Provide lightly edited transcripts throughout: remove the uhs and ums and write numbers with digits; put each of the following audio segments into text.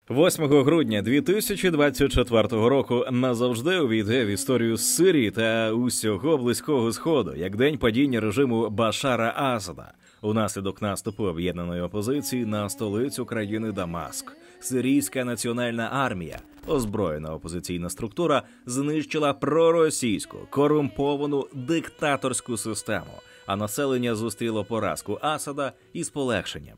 8 грудня 2024 року назавжди увійде в історію Сирії та усього Близького Сходу як день падіння режиму Башара Асада унаслідок наступу об'єднаної опозиції на столицю країни Дамаск. Сирійська національна армія, озброєна опозиційна структура, знищила проросійську, корумповану диктаторську систему, а населення зустріло поразку Асада із полегшенням.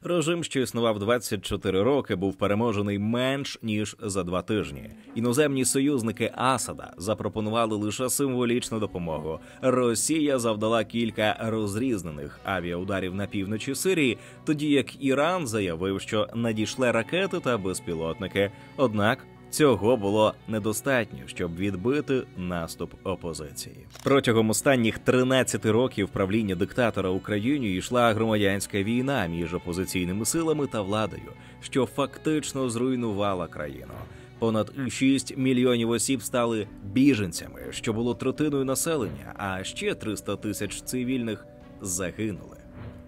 Режим, що існував 24 роки, був переможений менш ніж за 2 тижні. Іноземні союзники Асада запропонували лише символічну допомогу. Росія завдала кілька розрізнених авіаударів на півночі Сирії, тоді як Іран заявив, що надійшли ракети та безпілотники. Однак цього було недостатньо, щоб відбити наступ опозиції. Протягом останніх 13 років правління диктатора в Україні йшла громадянська війна між опозиційними силами та владою, що фактично зруйнувала країну. Понад 6 мільйонів осіб стали біженцями, що було третиною населення, а ще 300 тисяч цивільних загинули.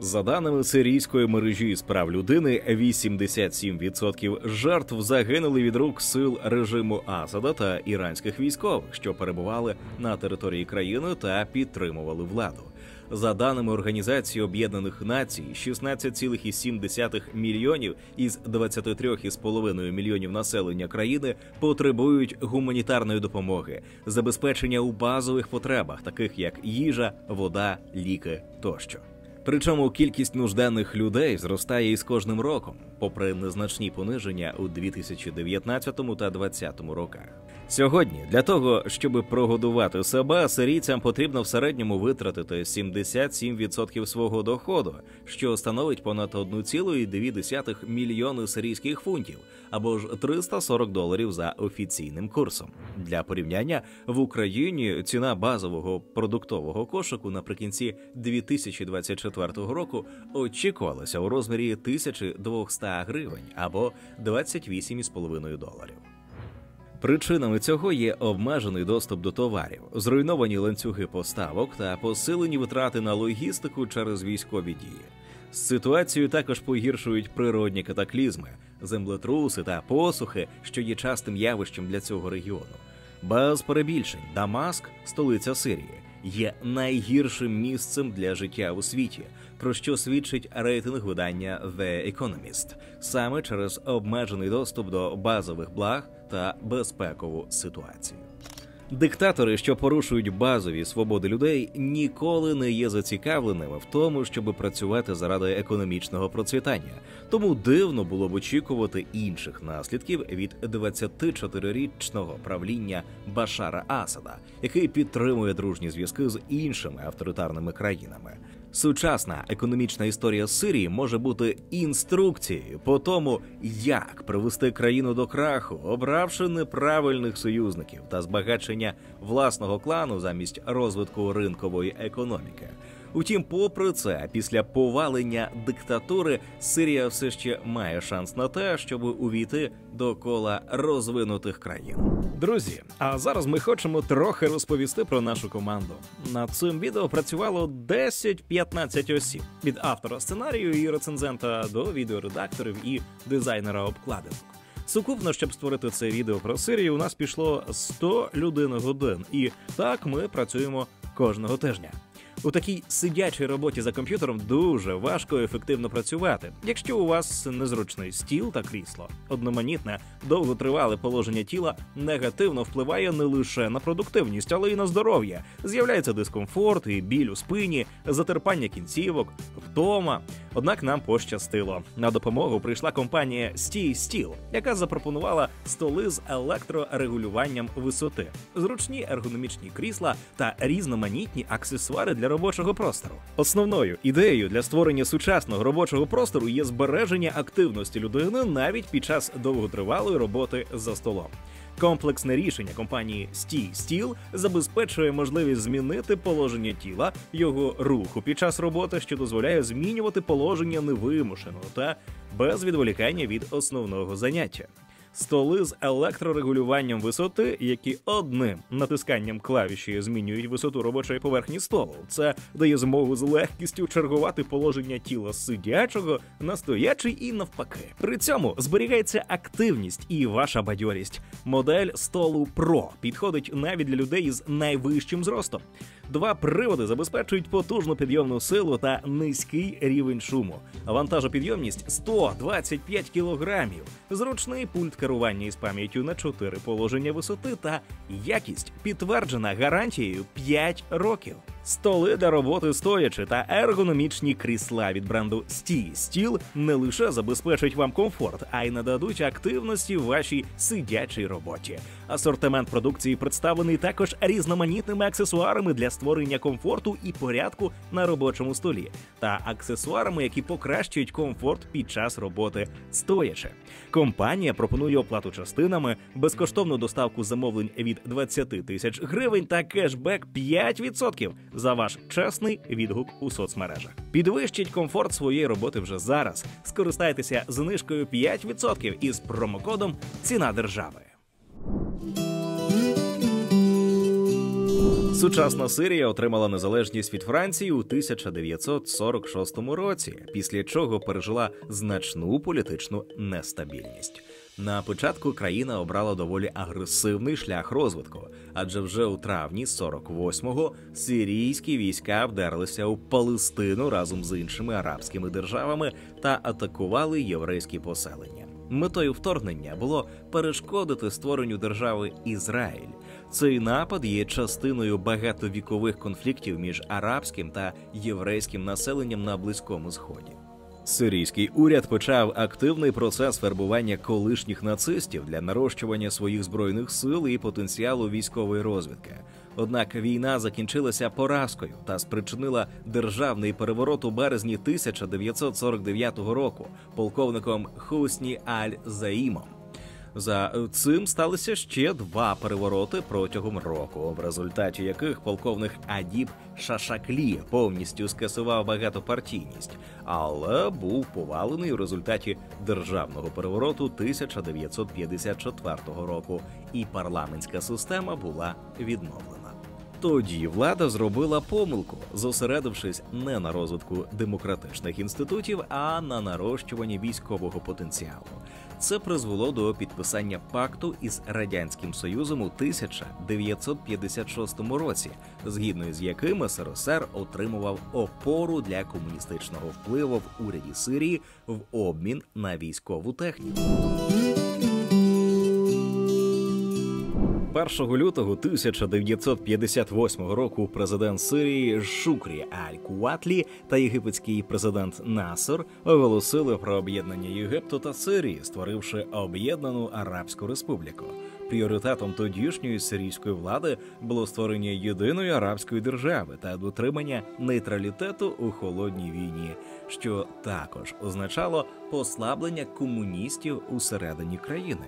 За даними сирійської мережі з прав людини, 87% жертв загинули від рук сил режиму Асада та іранських військових, що перебували на території країни та підтримували владу. За даними Організації Об'єднаних Націй, 16,7 мільйонів із 23,5 мільйонів населення країни потребують гуманітарної допомоги, забезпечення у базових потребах, таких як їжа, вода, ліки тощо. Причому кількість нужденних людей зростає із кожним роком, попри незначні пониження у 2019 та 2020 роках. Сьогодні для того, щоб прогодувати себе, сирійцям потрібно в середньому витратити 77% свого доходу, що становить понад 1,2 мільйони сирійських фунтів, або ж $340 за офіційним курсом. Для порівняння, в Україні ціна базового продуктового кошику наприкінці 2024 року очікувалася у розмірі 1200 гривень, або $28,5. Причинами цього є обмежений доступ до товарів, зруйновані ланцюги поставок та посилені витрати на логістику через військові дії. Ситуацію також погіршують природні катаклізми, землетруси та посухи, що є частим явищем для цього регіону. Без перебільшень, Дамаск, столиця Сирії, є найгіршим місцем для життя у світі, про що свідчить рейтинг видання The Economist, саме через обмежений доступ до базових благ та безпекову ситуацію. Диктатори, що порушують базові свободи людей, ніколи не є зацікавленими в тому, щоб працювати заради економічного процвітання. Тому дивно було б очікувати інших наслідків від 24-річного правління Башара Асада, який підтримує дружні зв'язки з іншими авторитарними країнами. Сучасна економічна історія Сирії може бути інструкцією по тому, як привести країну до краху, обравши неправильних союзників та збагачення власного клану замість розвитку ринкової економіки. Утім, попри це, після повалення диктатури Сирія все ще має шанс на те, щоб увійти до кола розвинутих країн. Друзі, а зараз ми хочемо трохи розповісти про нашу команду. Над цим відео працювало 10-15 осіб. Від автора сценарію і рецензента до відеоредакторів і дизайнера обкладинок. Сукупно, щоб створити це відео про Сирію, у нас пішло 100 людин-годин. І так ми працюємо кожного тижня. У такій сидячій роботі за комп'ютером дуже важко ефективно працювати, якщо у вас незручний стіл та крісло. Одноманітне, довготривале положення тіла негативно впливає не лише на продуктивність, але й на здоров'я. З'являється дискомфорт і біль у спині, затерпання кінцівок, втома. Однак нам пощастило. На допомогу прийшла компанія StayStill, яка запропонувала столи з електрорегулюванням висоти, зручні ергономічні крісла та різноманітні аксесуари для робочого простору. Основною ідеєю для створення сучасного робочого простору є збереження активності людини навіть під час довготривалої роботи за столом. Комплексне рішення компанії StayStill забезпечує можливість змінити положення тіла, його руху під час роботи, що дозволяє змінювати положення невимушено та без відволікання від основного заняття. столи з електрорегулюванням висоти, які одним натисканням клавіші змінюють висоту робочої поверхні столу. Це дає змогу з легкістю чергувати положення тіла з сидячого на стоячий і навпаки. При цьому зберігається активність і ваша бадьорість. Модель столу Pro підходить навіть для людей із найвищим зростом. Два приводи забезпечують потужну підйомну силу та низький рівень шуму. Вантажопідйомність 125 кілограмів. Зручний пульт керування із пам'яттю на 4 положення висоти та якість підтверджена гарантією 5 років. Столи для роботи стоячи та ергономічні крісла від бренду Steel не лише забезпечать вам комфорт, а й нададуть активності в вашій сидячій роботі. Асортимент продукції представлений також різноманітними аксесуарами для створення комфорту і порядку на робочому столі та аксесуарами, які покращують комфорт під час роботи стоячи. Компанія пропонує оплату частинами, безкоштовну доставку замовлень від 20 тисяч гривень та кешбек 5% за ваш чесний відгук у соцмережах. Підвищіть комфорт своєї роботи вже зараз. Скористайтеся знижкою 5% із промокодом «Ціна держави». Сучасна Сирія отримала незалежність від Франції у 1946 році, після чого пережила значну політичну нестабільність. На початку країна обрала доволі агресивний шлях розвитку, адже вже у травні 48-го сирійські війська вдерлися у Палестину разом з іншими арабськими державами та атакували єврейські поселення. Метою вторгнення було перешкодити створенню держави Ізраїль. Цей напад є частиною багатовікових конфліктів між арабським та єврейським населенням на Близькому Сході. Сирійський уряд почав активний процес вербування колишніх нацистів для нарощування своїх збройних сил і потенціалу військової розвідки. Однак війна закінчилася поразкою та спричинила державний переворот у березні 1949 року полковником Хусні Аль-Заїмом. За цим сталися ще два перевороти протягом року, в результаті яких полковник Адіб Шашаклі повністю скасував багатопартійність, але був повалений у результаті державного перевороту 1954 року, і парламентська система була відновлена. Тоді влада зробила помилку, зосередившись не на розвитку демократичних інститутів, а на нарощуванні військового потенціалу. Це призвело до підписання пакту із Радянським Союзом у 1956 році, згідно з яким СРСР отримував опору для комуністичного впливу в уряді Сирії в обмін на військову техніку. 1 лютого 1958 року президент Сирії Шукрі Аль-Куатлі та єгипетський президент Насер оголосили про об'єднання Єгипту та Сирії, створивши Об'єднану Арабську Республіку. Пріоритетом тодішньої сирійської влади було створення єдиної арабської держави та дотримання нейтралітету у холодній війні, що також означало послаблення комуністів усередині країни.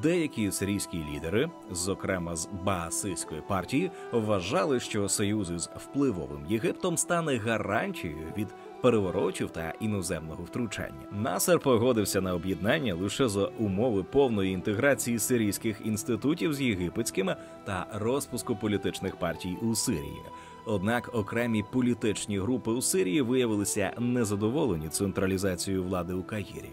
Деякі сирійські лідери, зокрема з Баасистської партії, вважали, що союз із впливовим Єгиптом стане гарантією від переворотів та іноземного втручання. Насер погодився на об'єднання лише за умови повної інтеграції сирійських інститутів з єгипетськими та розпуску політичних партій у Сирії. Однак окремі політичні групи у Сирії виявилися незадоволені централізацією влади у Каїрі.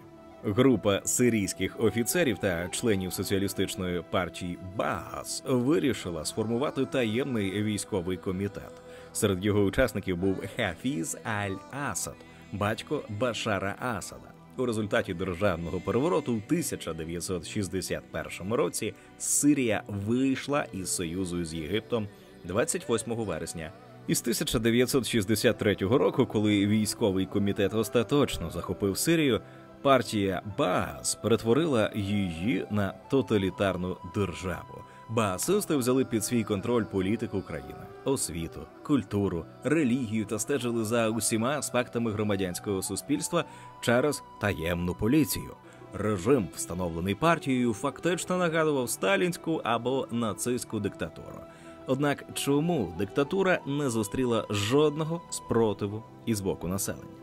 Група сирійських офіцерів та членів соціалістичної партії Баас вирішила сформувати таємний військовий комітет. Серед його учасників був Хафіз Аль-Асад, батько Башара Асада. У результаті державного перевороту в 1961 році Сирія вийшла із союзу з Єгиптом 28 вересня. Із 1963 року, коли військовий комітет остаточно захопив Сирію, партія Баас перетворила її на тоталітарну державу. Баасисти взяли під свій контроль політику країни, освіту, культуру, релігію та стежили за усіма аспектами громадянського суспільства через таємну поліцію. Режим, встановлений партією, фактично нагадував сталінську або нацистську диктатуру. Однак чому диктатура не зустріла жодного спротиву із боку населення?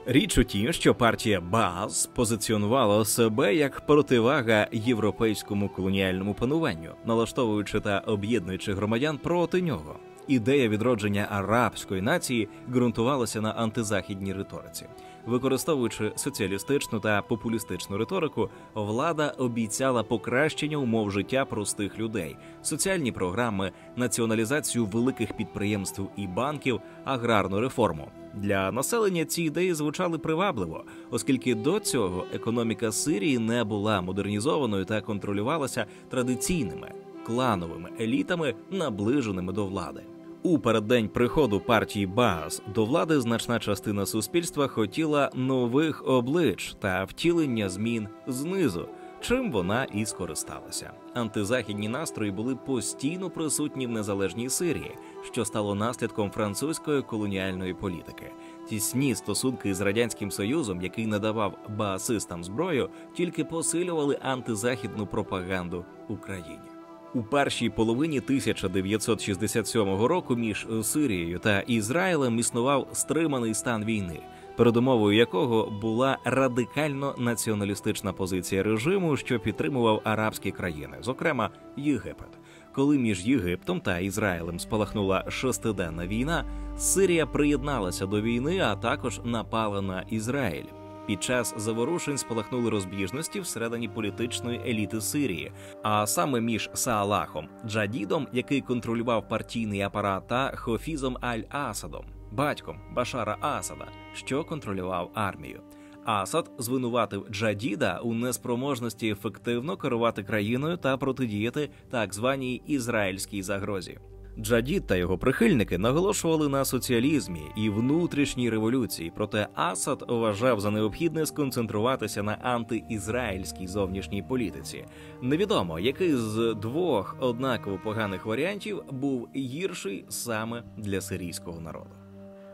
Річ у тім, що партія Баас позиціонувала себе як противага європейському колоніальному пануванню, налаштовуючи та об'єднуючи громадян проти нього. Ідея відродження арабської нації ґрунтувалася на антизахідній риториці. Використовуючи соціалістичну та популістичну риторику, влада обіцяла покращення умов життя простих людей, соціальні програми, націоналізацію великих підприємств і банків, аграрну реформу. Для населення ці ідеї звучали привабливо, оскільки до цього економіка Сирії не була модернізованою та контролювалася традиційними, клановими елітами, наближеними до влади. У переддень приходу партії Баас до влади значна частина суспільства хотіла нових облич та втілення змін знизу, чим вона і скористалася. Антизахідні настрої були постійно присутні в незалежній Сирії, що стало наслідком французької колоніальної політики. Тісні стосунки з Радянським Союзом, який надавав баасистам зброю, тільки посилювали антизахідну пропаганду в Україні. У першій половині 1967 року між Сирією та Ізраїлем існував стриманий стан війни, передумовою якого була радикально націоналістична позиція режиму, що підтримував арабські країни, зокрема Єгипет. Коли між Єгиптом та Ізраїлем спалахнула шестиденна війна, Сирія приєдналася до війни, а також напала на Ізраїль. Під час заворушень спалахнули розбіжності всередині політичної еліти Сирії, а саме між Саалахом Джадідом, який контролював партійний апарат, та Хофізом Аль-Асадом, батьком Башара Асада, що контролював армію. Асад звинуватив Джадіда у неспроможності ефективно керувати країною та протидіяти так званій ізраїльській загрозі. Джадід та його прихильники наголошували на соціалізмі і внутрішній революції, проте Асад вважав за необхідне сконцентруватися на антиізраїльській зовнішній політиці. Невідомо, який з двох однаково поганих варіантів був гірший саме для сирійського народу.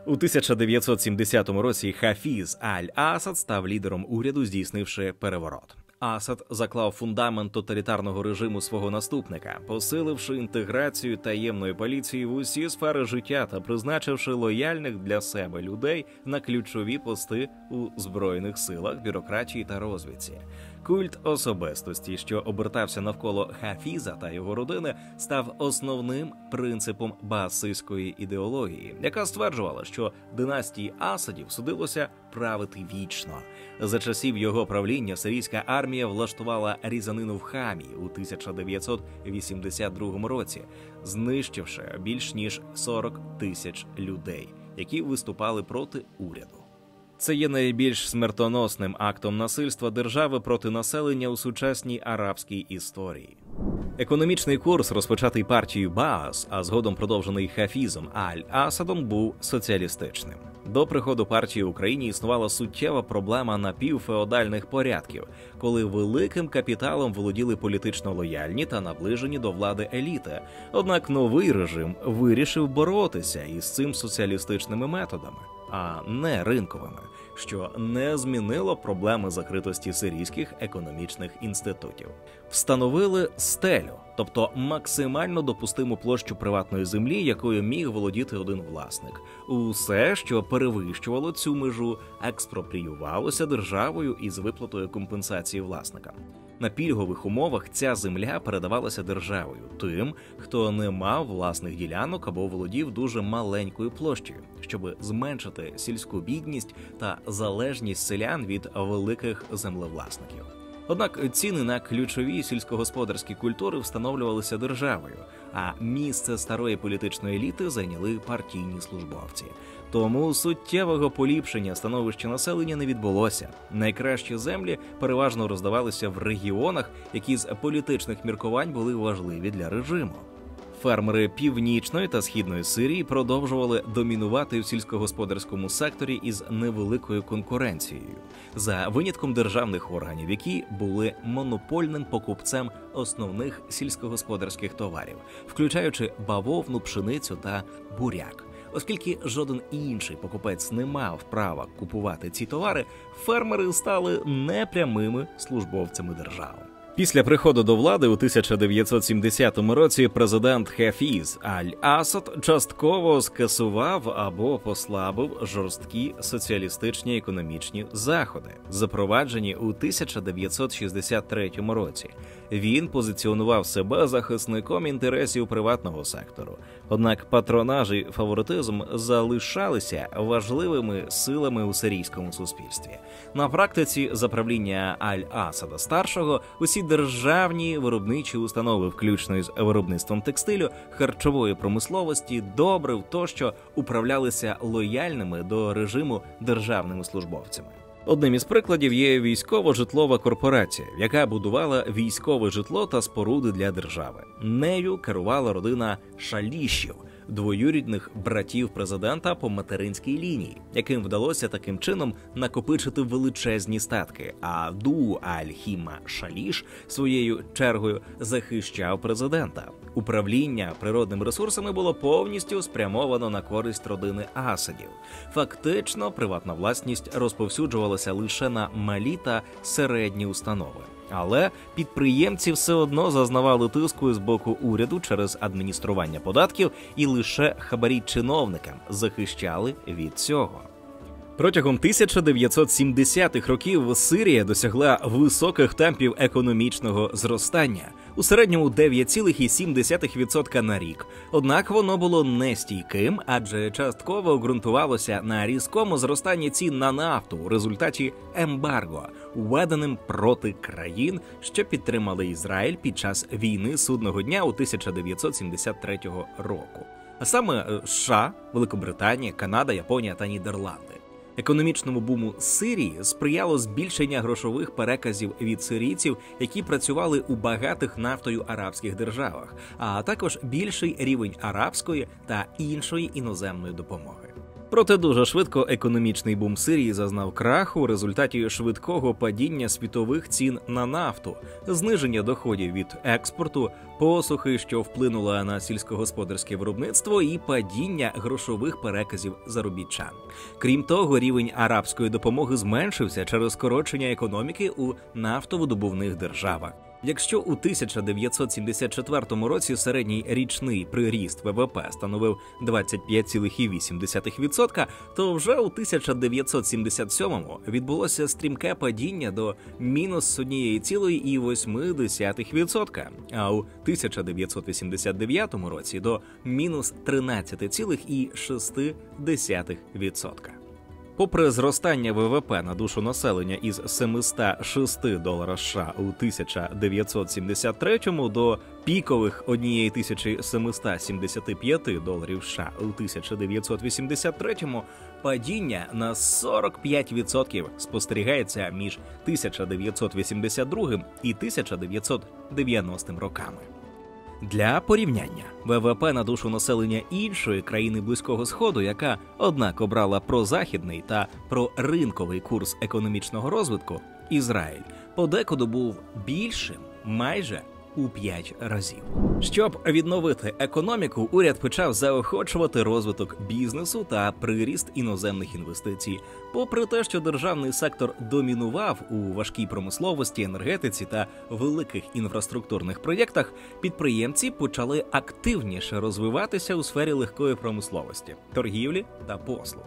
У 1970 році Хафіз Аль-Асад став лідером уряду, здійснивши переворот. Асад заклав фундамент тоталітарного режиму свого наступника, посиливши інтеграцію таємної поліції в усі сфери життя та призначивши лояльних для себе людей на ключові пости у збройних силах, бюрократії та розвідці. Культ особистості, що обертався навколо Хафіза та його родини, став основним принципом баасистської ідеології, яка стверджувала, що династії Асадів судилося правити вічно. За часів його правління сирійська армія влаштувала різанину в Хамі у 1982 році, знищивши більш ніж 40 тисяч людей, які виступали проти уряду. Це є найбільш смертоносним актом насильства держави проти населення у сучасній арабській історії. Економічний курс, розпочатий партією Баас, а згодом продовжений Хафізом Аль-Асадом, був соціалістичним. До приходу партії в Україні існувала суттєва проблема напівфеодальних порядків, коли великим капіталом володіли політично лояльні та наближені до влади еліти. Однак новий режим вирішив боротися із цим соціалістичними методами, а не ринковими, що не змінило проблеми закритості сирійських економічних інститутів. Встановили стелю, тобто максимально допустиму площу приватної землі, якою міг володіти один власник. Усе, що перевищувало цю межу, експропріювалося державою із виплатою компенсації власникам. На пільгових умовах ця земля передавалася державою тим, хто не мав власних ділянок або володів дуже маленькою площею, щоб зменшити сільську бідність та залежність селян від великих землевласників. Однак ціни на ключові сільськогосподарські культури встановлювалися державою, а місце старої політичної еліти зайняли партійні службовці. Тому суттєвого поліпшення становища населення не відбулося. Найкращі землі переважно роздавалися в регіонах, які з політичних міркувань були важливі для режиму. Фермери Північної та Східної Сирії продовжували домінувати в сільськогосподарському секторі із невеликою конкуренцією, за винятком державних органів, які були монопольним покупцем основних сільськогосподарських товарів, включаючи бавовну, пшеницю та буряк. Оскільки жоден інший покупець не мав права купувати ці товари, фермери стали непрямими службовцями держави. Після приходу до влади у 1970 році президент Хафіз Аль-Асад частково скасував або послабив жорсткі соціалістичні економічні заходи, запроваджені у 1963 році. Він позиціонував себе захисником інтересів приватного сектору. Однак патронаж і фаворитизм залишалися важливими силами у сирійському суспільстві. На практиці за правління Аль-Асада-старшого усі державні виробничі установи, включно із виробництвом текстилю, харчової промисловості, добрив тощо, управлялися лояльними до режиму державними службовцями. Одним із прикладів є військово-житлова корпорація, яка будувала військове житло та споруди для держави. Нею керувала родина Шалішів, двоюрідних братів президента по материнській лінії, яким вдалося таким чином накопичити величезні статки, а Ду Аль-Хіма Шаліш своєю чергою захищав президента. Управління природними ресурсами було повністю спрямовано на користь родини Асадів. Фактично, приватна власність розповсюджувалася лише на малі та середні установи. Але підприємці все одно зазнавали тиску з боку уряду через адміністрування податків, і лише хабарі чиновникам захищали від цього. Протягом 1970-х років Сирія досягла високих темпів економічного зростання, у середньому 9,7% на рік. Однак воно було нестійким, адже частково ґрунтувалося на різкому зростанні цін на нафту у результаті ембарго, введеним проти країн, що підтримали Ізраїль під час війни Судного дня у 1973 року. А саме США, Великобританія, Канада, Японія та Нідерланди. Економічному буму Сирії сприяло збільшення грошових переказів від сирійців, які працювали у багатих нафтою арабських державах, а також більший рівень арабської та іншої іноземної допомоги. Проте дуже швидко економічний бум Сирії зазнав краху у результаті швидкого падіння світових цін на нафту, зниження доходів від експорту, посухи, що вплинула на сільськогосподарське виробництво, і падіння грошових переказів заробітчан. Крім того, рівень арабської допомоги зменшився через скорочення економіки у нафтовидобувних державах. Якщо у 1974 році середній річний приріст ВВП становив 25,8%, то вже у 1977-му відбулося стрімке падіння до мінус 1,8%, а у 1989 році до мінус 13,6%. Попри зростання ВВП на душу населення із $706 США у 1973 до пікових $1775 США у 1983, падіння на 45% спостерігається між 1982 і 1990 роками. Для порівняння, ВВП на душу населення іншої країни Близького Сходу, яка, однак, обрала прозахідний та проринковий курс економічного розвитку, Ізраїль, подекуди був більшим майже у 5 разів. Щоб відновити економіку, уряд почав заохочувати розвиток бізнесу та приріст іноземних інвестицій. Попри те, що державний сектор домінував у важкій промисловості, енергетиці та великих інфраструктурних проєктах, підприємці почали активніше розвиватися у сфері легкої промисловості, торгівлі та послуг.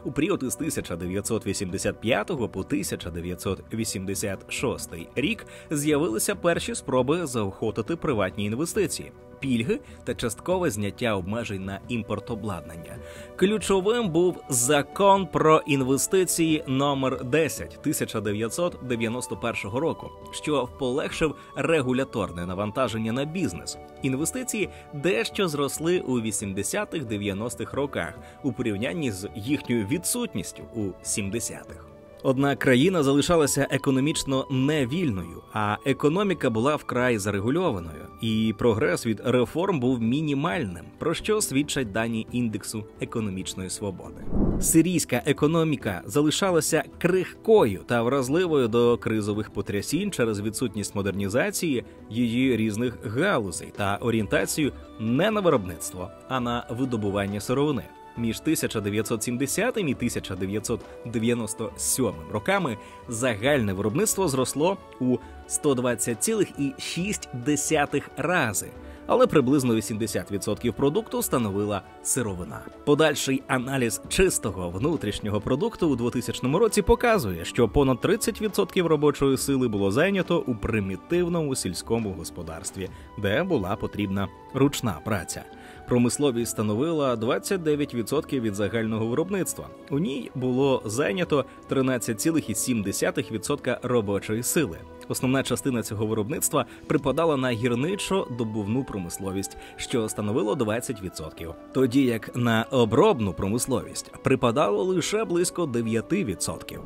У період із 1985 по 1986 рік з'явилися перші спроби заохотити приватні інвестиції, пільги та часткове зняття обмежень на імпортобладнання. Ключовим був Закон про інвестиції номер 10 1991 року, що полегшив регуляторне навантаження на бізнес. Інвестиції дещо зросли у 80-х-90-х роках у порівнянні з їхньою відсутністю у 70-х. Однак країна залишалася економічно невільною, а економіка була вкрай зарегульованою, і прогрес від реформ був мінімальним, про що свідчать дані індексу економічної свободи. Сирійська економіка залишалася крихкою та вразливою до кризових потрясінь через відсутність модернізації її різних галузей та орієнтацію не на виробництво, а на видобування сировини. Між 1970 і 1997 роками загальне виробництво зросло у 120,6 рази, але приблизно 80% продукту становила сировина. Подальший аналіз чистого внутрішнього продукту у 2000 році показує, що понад 30% робочої сили було зайнято у примітивному сільському господарстві, де була потрібна ручна праця. Промисловість становила 29% від загального виробництва. У ній було зайнято 13,7% робочої сили. Основна частина цього виробництва припадала на гірничо-добувну промисловість, що становило 20%, тоді як на обробну промисловість припадало лише близько 9%.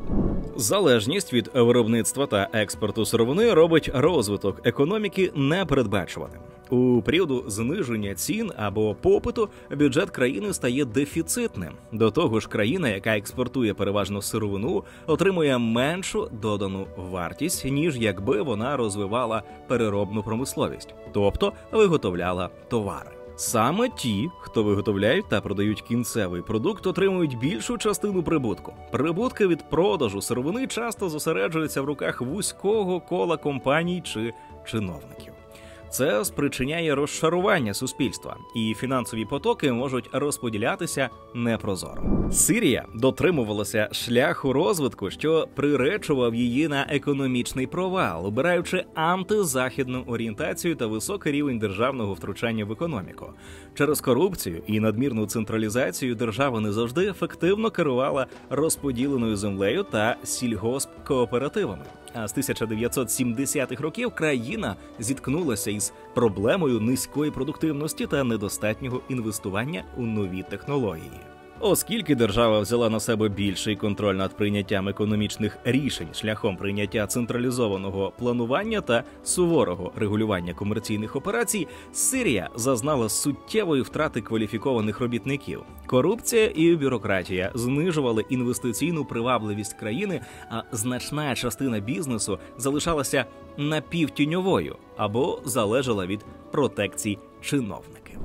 Залежність від виробництва та експорту сировини робить розвиток економіки непередбачуваним. У періоду зниження цін або попиту бюджет країни стає дефіцитним. До того ж, країна, яка експортує переважно сировину, отримує меншу додану вартість, ніж якби вона розвивала переробну промисловість, тобто виготовляла товари. Саме ті, хто виготовляють та продають кінцевий продукт, отримують більшу частину прибутку. Прибутки від продажу сировини часто зосереджуються в руках вузького кола компаній чи чиновників. Це спричиняє розшарування суспільства, і фінансові потоки можуть розподілятися непрозоро. Сирія дотримувалася шляху розвитку, що приречував її на економічний провал, обираючи антизахідну орієнтацію та високий рівень державного втручання в економіку. Через корупцію і надмірну централізацію держава не завжди ефективно керувала розподіленою землею та сільгоспкооперативами. А з 1970-х років країна зіткнулася із проблемою низької продуктивності та недостатнього інвестування у нові технології. Оскільки держава взяла на себе більший контроль над прийняттям економічних рішень шляхом прийняття централізованого планування та суворого регулювання комерційних операцій, Сирія зазнала суттєвої втрати кваліфікованих робітників. Корупція і бюрократія знижували інвестиційну привабливість країни, а значна частина бізнесу залишалася напівтіньовою або залежала від протекцій чиновників.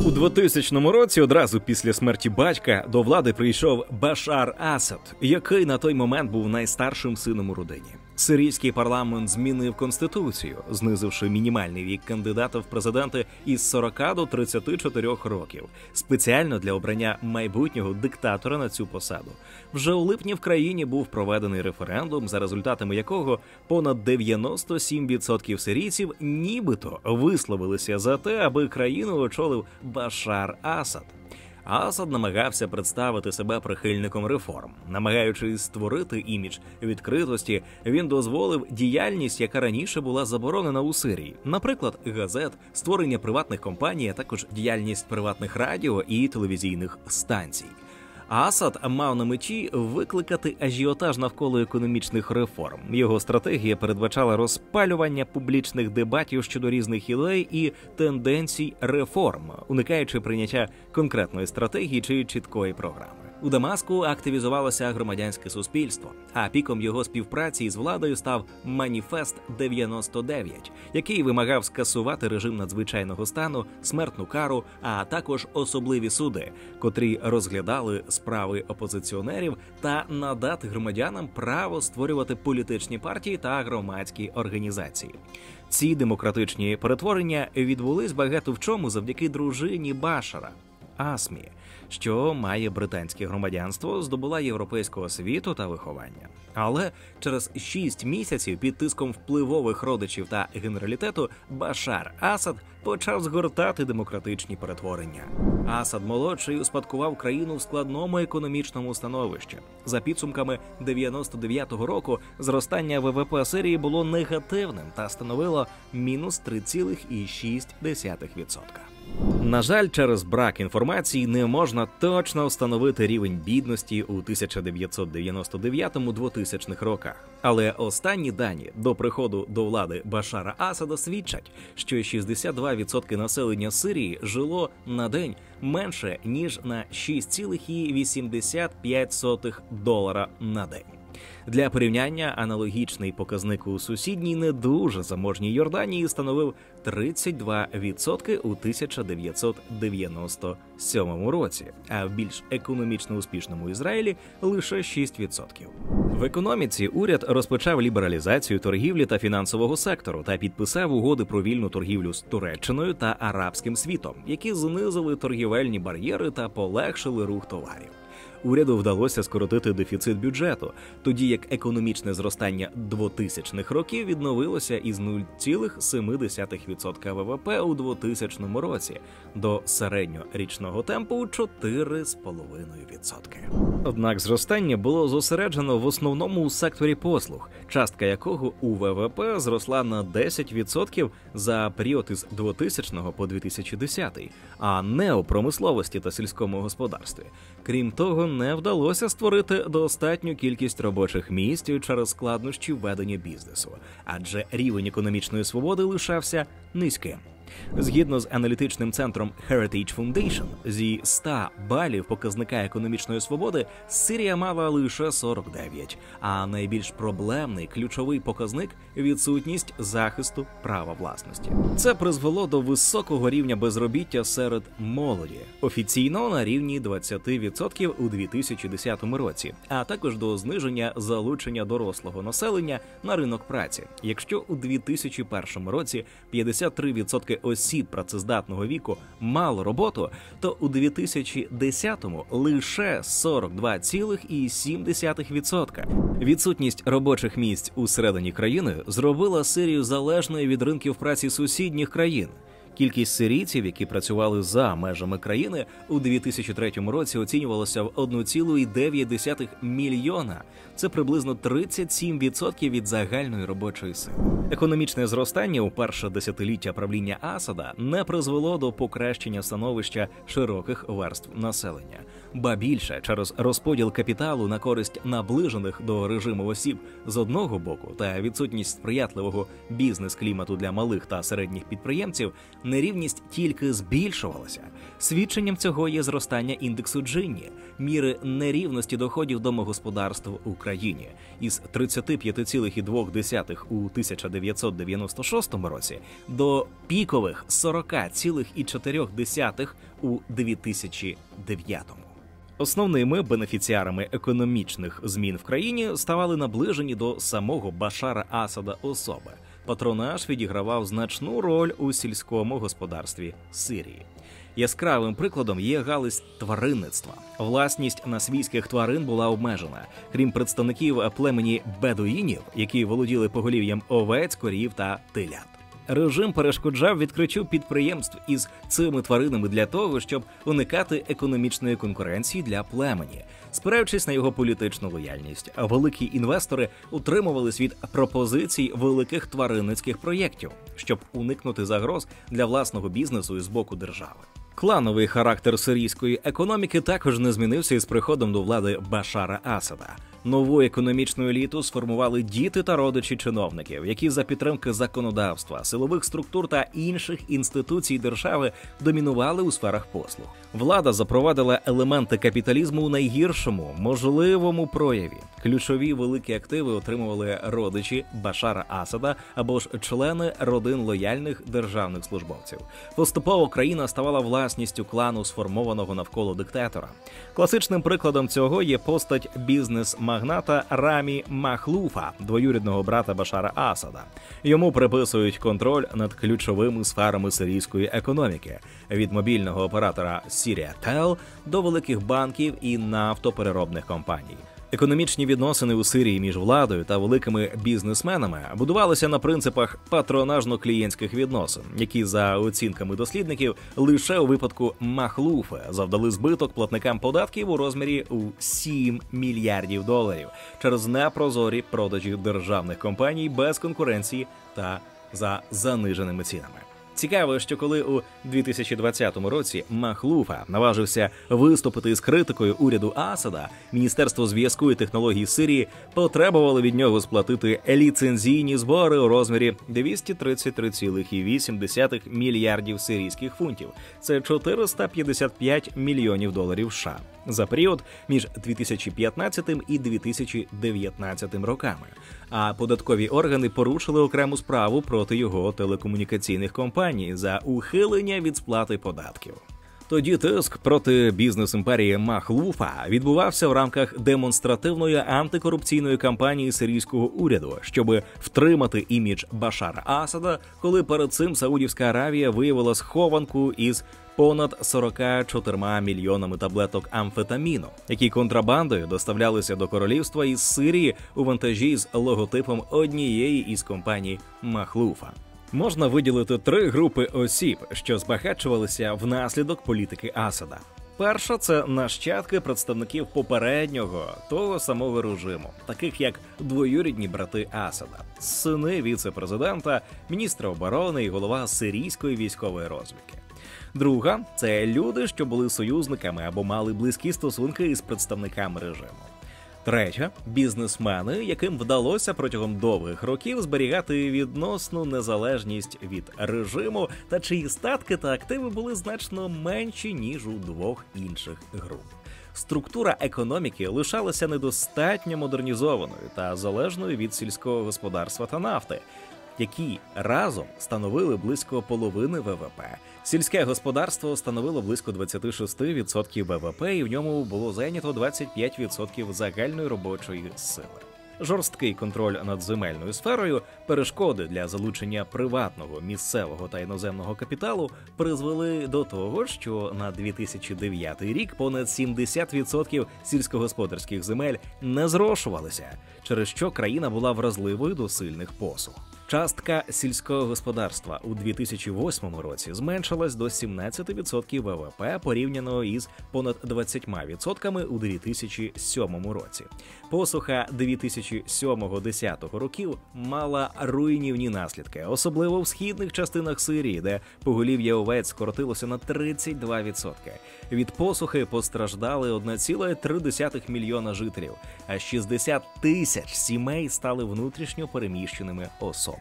У 2000 році, одразу після смерті батька, до влади прийшов Башар Асад, який на той момент був найстаршим сином у родині. Сирійський парламент змінив конституцію, знизивши мінімальний вік кандидата в президенти із 40 до 34 років, спеціально для обрання майбутнього диктатора на цю посаду. Вже у липні в країні був проведений референдум, за результатами якого понад 97% сирійців нібито висловилися за те, аби країну очолив Башар Асад. Асад намагався представити себе прихильником реформ. Намагаючись створити імідж відкритості, він дозволив діяльність, яка раніше була заборонена у Сирії. Наприклад, газет, створення приватних компаній, а також діяльність приватних радіо і телевізійних станцій. Асад мав на меті викликати ажіотаж навколо економічних реформ. Його стратегія передбачала розпалювання публічних дебатів щодо різних ідей і тенденцій реформ, уникаючи прийняття конкретної стратегії чи чіткої програми. У Дамаску активізувалося громадянське суспільство, а піком його співпраці із владою став Маніфест 99, який вимагав скасувати режим надзвичайного стану, смертну кару, а також особливі суди, котрі розглядали справи опозиціонерів та надати громадянам право створювати політичні партії та громадські організації. Ці демократичні перетворення відбулись багато в чому завдяки дружині Башара – Асмі, що має британське громадянство, здобула європейську освіту та виховання. Але через 6 місяців під тиском впливових родичів та генералітету Башар Асад почав згортати демократичні перетворення. Асад-молодший успадкував країну в складному економічному становищі. За підсумками 99-го року зростання ВВП Сирії було негативним та становило мінус 3,6%. На жаль, через брак інформації не можна точно встановити рівень бідності у 1999-2000 роках. Але останні дані до приходу до влади Башара Асада свідчать, що 62% населення Сирії жило на день менше, ніж на $6,85 на день. Для порівняння, аналогічний показник у сусідній не дуже заможній Йорданії становив 32% у 1997 році, а в більш економічно успішному Ізраїлі лише 6%. В економіці уряд розпочав лібералізацію торгівлі та фінансового сектору та підписав угоди про вільну торгівлю з Туреччиною та арабським світом, які знизили торгівельні бар'єри та полегшили рух товарів. Уряду вдалося скоротити дефіцит бюджету, тоді як економічне зростання 2000-х років відновилося із 0,7% ВВП у 2000 році до середньорічного темпу 4,5%. Однак зростання було зосереджено в основному у секторі послуг, частка якого у ВВП зросла на 10% за період із 2000 по 2010, а не у промисловості та сільському господарстві. Крім того, не вдалося створити достатню кількість робочих місць через складнощі ведення бізнесу, адже рівень економічної свободи лишався низьким. Згідно з аналітичним центром Heritage Foundation, зі 100 балів показника економічної свободи Сирія мала лише 49, а найбільш проблемний ключовий показник – відсутність захисту права власності. Це призвело до високого рівня безробіття серед молоді, офіційно на рівні 20% у 2010 році, а також до зниження залучення дорослого населення на ринок праці. Якщо у 2001 році 53% осіб працездатного віку мало роботу, то у 2010-му лише 42,7%. Відсутність робочих місць у середині країни зробила Сирію залежною від ринків праці сусідніх країн. Кількість сирійців, які працювали за межами країни, у 2003 році оцінювалася в 1,9 мільйона. Це приблизно 37% від загальної робочої сили. Економічне зростання у перше десятиліття правління Асада не призвело до покращення становища широких верств населення. Ба більше, через розподіл капіталу на користь наближених до режиму осіб з одного боку та відсутність сприятливого бізнес-клімату для малих та середніх підприємців, нерівність тільки збільшувалася. Свідченням цього є зростання індексу Джинні, міри нерівності доходів домогосподарств у країні, із 35,2 у 1996 році до пікових 40,4 у 2009. Основними бенефіціарами економічних змін в країні ставали наближені до самого Башара Асада особи. Патронаж відігравав значну роль у сільському господарстві Сирії. Яскравим прикладом є галузь тваринництва. Власність на свійських тварин була обмежена. Крім представників племені бедуїнів, які володіли поголів'ям овець, корів та телят. Режим перешкоджав відкриттю підприємств із цими тваринами для того, щоб уникати економічної конкуренції для племені. Спираючись на його політичну лояльність, великі інвестори утримувались від пропозицій великих тваринницьких проєктів, щоб уникнути загроз для власного бізнесу із боку держави. Клановий характер сирійської економіки також не змінився із приходом до влади Башара Асада. Нову економічну еліту сформували діти та родичі чиновників, які за підтримки законодавства, силових структур та інших інституцій держави домінували у сферах послуг. Влада запровадила елементи капіталізму у найгіршому можливому прояві. Ключові великі активи отримували родичі Башара Асада або ж члени родин лояльних державних службовців. Поступово країна ставала власністю клану, сформованого навколо диктатора. Класичним прикладом цього є постать бізнес-магната Рамі Махлуфа, двоюрідного брата Башара Асада. Йому приписують контроль над ключовими сферами сирійської економіки – від мобільного оператора Сіріател до великих банків і нафтопереробних компаній. Економічні відносини у Сирії між владою та великими бізнесменами будувалися на принципах патронажно-клієнтських відносин, які, за оцінками дослідників, лише у випадку Махлуфа завдали збиток платникам податків у розмірі у $7 мільярдів через непрозорі продажі державних компаній без конкуренції та за заниженими цінами. Цікаво, що коли у 2020 році Махлуфа наважився виступити з критикою уряду Асада, Міністерство зв'язку і технологій Сирії потребувало від нього сплатити ліцензійні збори у розмірі 233,8 мільярдів сирійських фунтів. Це $455 мільйонів США. за період між 2015 і 2019 роками, а податкові органи порушили окрему справу проти його телекомунікаційних компаній за ухилення від сплати податків. Тоді тиск проти бізнес-імперії Махлуфа відбувався в рамках демонстративної антикорупційної кампанії сирійського уряду, щоб втримати імідж Башара Асада, коли перед цим Саудівська Аравія виявила схованку із понад 44 мільйонами таблеток амфетаміну, які контрабандою доставлялися до королівства із Сирії у вантажі з логотипом однієї із компаній Махлуфа. Можна виділити 3 групи осіб, що збагачувалися внаслідок політики Асада. Перша – це нащадки представників попереднього, того самого режиму, таких як двоюрідні брати Асада, сини віце-президента, міністра оборони і голова сирійської військової розвідки. Друга – це люди, що були союзниками або мали близькі стосунки із представниками режиму. Третя – бізнесмени, яким вдалося протягом довгих років зберігати відносну незалежність від режиму та чиї статки та активи були значно менші, ніж у 2 інших груп. Структура економіки лишалася недостатньо модернізованою та залежною від сільського господарства та нафти, які разом становили близько половини ВВП. Сільське господарство становило близько 26% ВВП, і в ньому було зайнято 25% загальної робочої сили. Жорсткий контроль над земельною сферою, перешкоди для залучення приватного, місцевого та іноземного капіталу призвели до того, що на 2009 рік понад 70% сільськогосподарських земель не зрошувалися, через що країна була вразливою до сильних посух. Частка сільського господарства у 2008 році зменшилась до 17% ВВП порівняно із понад 20% у 2007 році. Посуха 2007-10 років мала руйнівні наслідки, особливо в східних частинах Сирії, де поголів'я овець скоротилося на 32%. Від посухи постраждали 1,3 мільйона жителів, а 60 тисяч сімей стали внутрішньо переміщеними особами.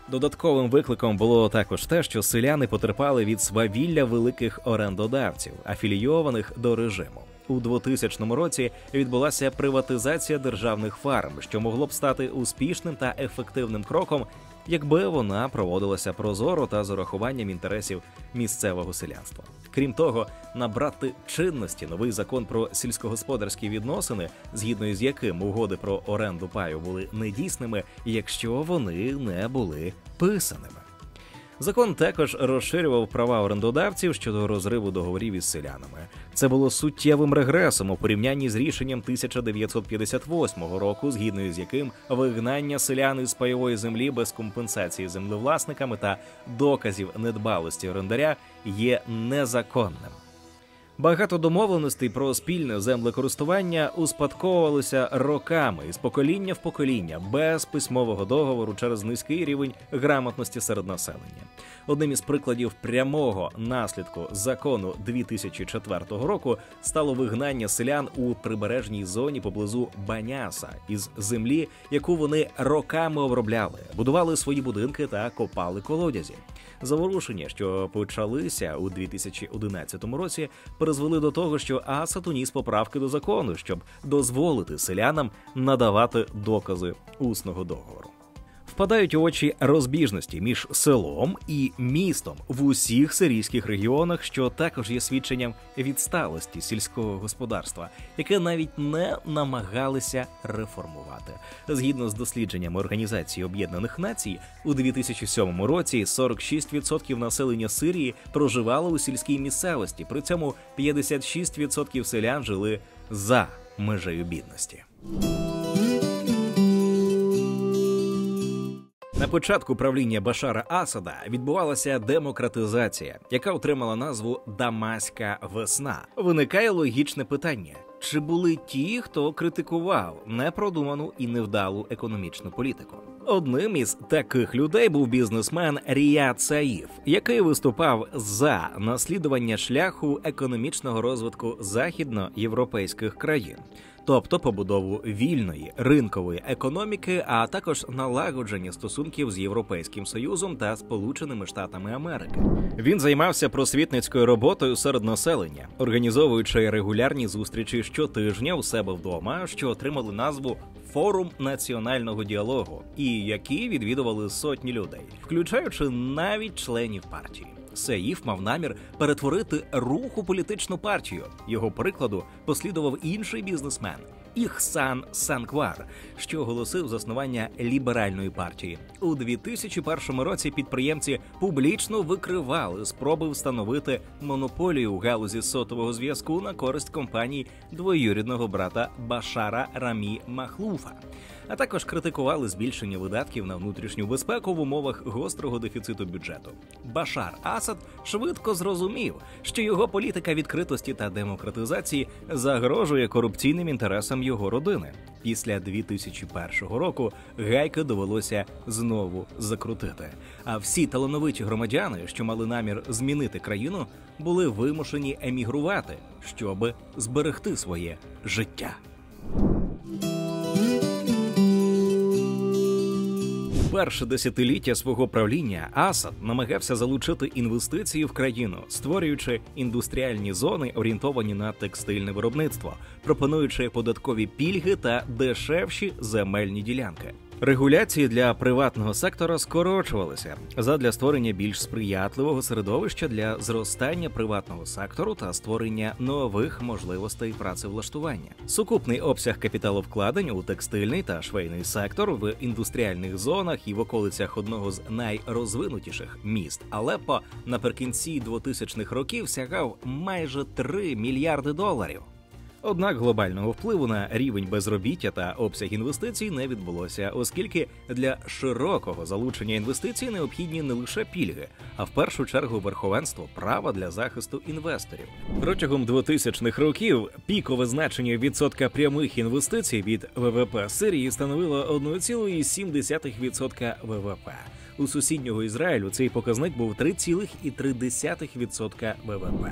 Додатковим викликом було також те, що селяни потерпали від свавілля великих орендодавців, афілійованих до режиму. У 2000 році відбулася приватизація державних фарм, що могло б стати успішним та ефективним кроком, якби вона проводилася прозоро та з урахуванням інтересів місцевого селянства. Крім того, набрати чинності новий закон про сільськогосподарські відносини, згідно із яким угоди про оренду паю були недійсними, якщо вони не були писаними. Закон також розширював права орендодавців щодо розриву договорів із селянами. Це було суттєвим регресом у порівнянні з рішенням 1958 року, згідно з яким вигнання селян із пайової землі без компенсації землевласниками та доказів недбалості орендаря є незаконним. Багато домовленостей про спільне землекористування успадковувалися роками із покоління в покоління, без письмового договору через низький рівень грамотності серед населення. Одним із прикладів прямого наслідку закону 2004 року стало вигнання селян у прибережній зоні поблизу Баняса із землі, яку вони роками обробляли, будували свої будинки та копали колодязі. Заворушення, що почалися у 2011 році, призвели до того, що Асад уніс поправки до закону, щоб дозволити селянам надавати докази усного договору. Впадають у очі розбіжності між селом і містом в усіх сирійських регіонах, що також є свідченням відсталості сільського господарства, яке навіть не намагалися реформувати. Згідно з дослідженнями Організації Об'єднаних Націй, у 2007 році 46% населення Сирії проживало у сільській місцевості, при цьому 56% селян жили за межею бідності. На початку правління Башара Асада відбувалася демократизація, яка отримала назву «Дамаська весна». Виникає логічне питання – чи були ті, хто критикував непродуману і невдалу економічну політику? Одним із таких людей був бізнесмен Ріяд Саїф, який виступав за наслідування шляху економічного розвитку західноєвропейських країн, тобто побудову вільної ринкової економіки, а також налагодження стосунків з Європейським Союзом та Сполученими Штатами Америки. Він займався просвітницькою роботою серед населення, організовуючи регулярні зустрічі щотижня у себе вдома, що отримали назву «Форум національного діалогу», і які відвідували сотні людей, включаючи навіть членів партії. Саїф мав намір перетворити рух у політичну партію. Його прикладу послідував інший бізнесмен – Іхсан Санквар, що оголосив заснування ліберальної партії. У 2001 році підприємці публічно викривали спроби встановити монополію у галузі сотового зв'язку на користь компаній двоюрідного брата Башара Рамі Махлуфа, а також критикували збільшення видатків на внутрішню безпеку в умовах гострого дефіциту бюджету. Башар Асад швидко зрозумів, що його політика відкритості та демократизації загрожує корупційним інтересам його родини. Після 2001 року гайки довелося знову закрутити. А всі талановиті громадяни, що мали намір змінити країну, були вимушені емігрувати, щоб зберегти своє життя. Перше десятиліття свого правління Асад намагався залучити інвестиції в країну, створюючи індустріальні зони, орієнтовані на текстильне виробництво, пропонуючи податкові пільги та дешевші земельні ділянки. Регуляції для приватного сектора скорочувалися задля створення більш сприятливого середовища для зростання приватного сектору та створення нових можливостей працевлаштування. Сукупний обсяг капіталовкладень у текстильний та швейний сектор в індустріальних зонах і в околицях одного з найрозвинутіших міст Алеппо наприкінці 2000-х років сягав майже 3 мільярди доларів. Однак глобального впливу на рівень безробіття та обсяг інвестицій не відбулося, оскільки для широкого залучення інвестицій необхідні не лише пільги, а в першу чергу верховенство права для захисту інвесторів. Протягом 2000-х років пікове значення відсотка прямих інвестицій від ВВП Сирії становило 1,7% ВВП. У сусіднього Ізраїлю цей показник був 3,3% ВВП.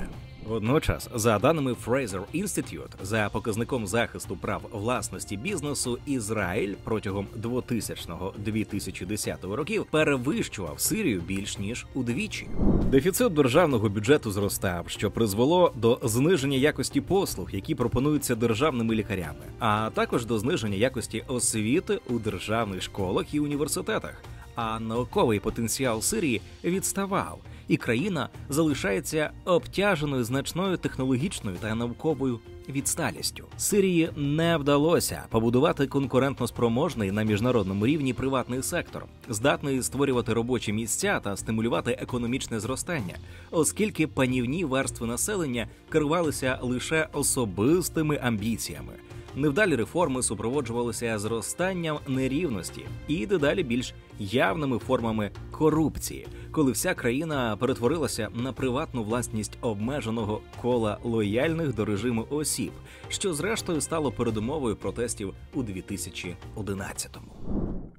Водночас, за даними Fraser Institute, за показником захисту прав власності бізнесу, Ізраїль протягом 2000-2010 років перевищував Сирію більш ніж удвічі. Дефіцит державного бюджету зростав, що призвело до зниження якості послуг, які пропонуються державними лікарями, а також до зниження якості освіти у державних школах і університетах. А науковий потенціал Сирії відставав, і країна залишається обтяженою значною технологічною та науковою відсталістю. Сирії не вдалося побудувати конкурентноспроможний на міжнародному рівні приватний сектор, здатний створювати робочі місця та стимулювати економічне зростання, оскільки панівні верстви населення керувалися лише особистими амбіціями. Невдалі реформи супроводжувалися зростанням нерівності і дедалі більш явними формами корупції, коли вся країна перетворилася на приватну власність обмеженого кола лояльних до режиму осіб, що зрештою стало передумовою протестів у 2011-му.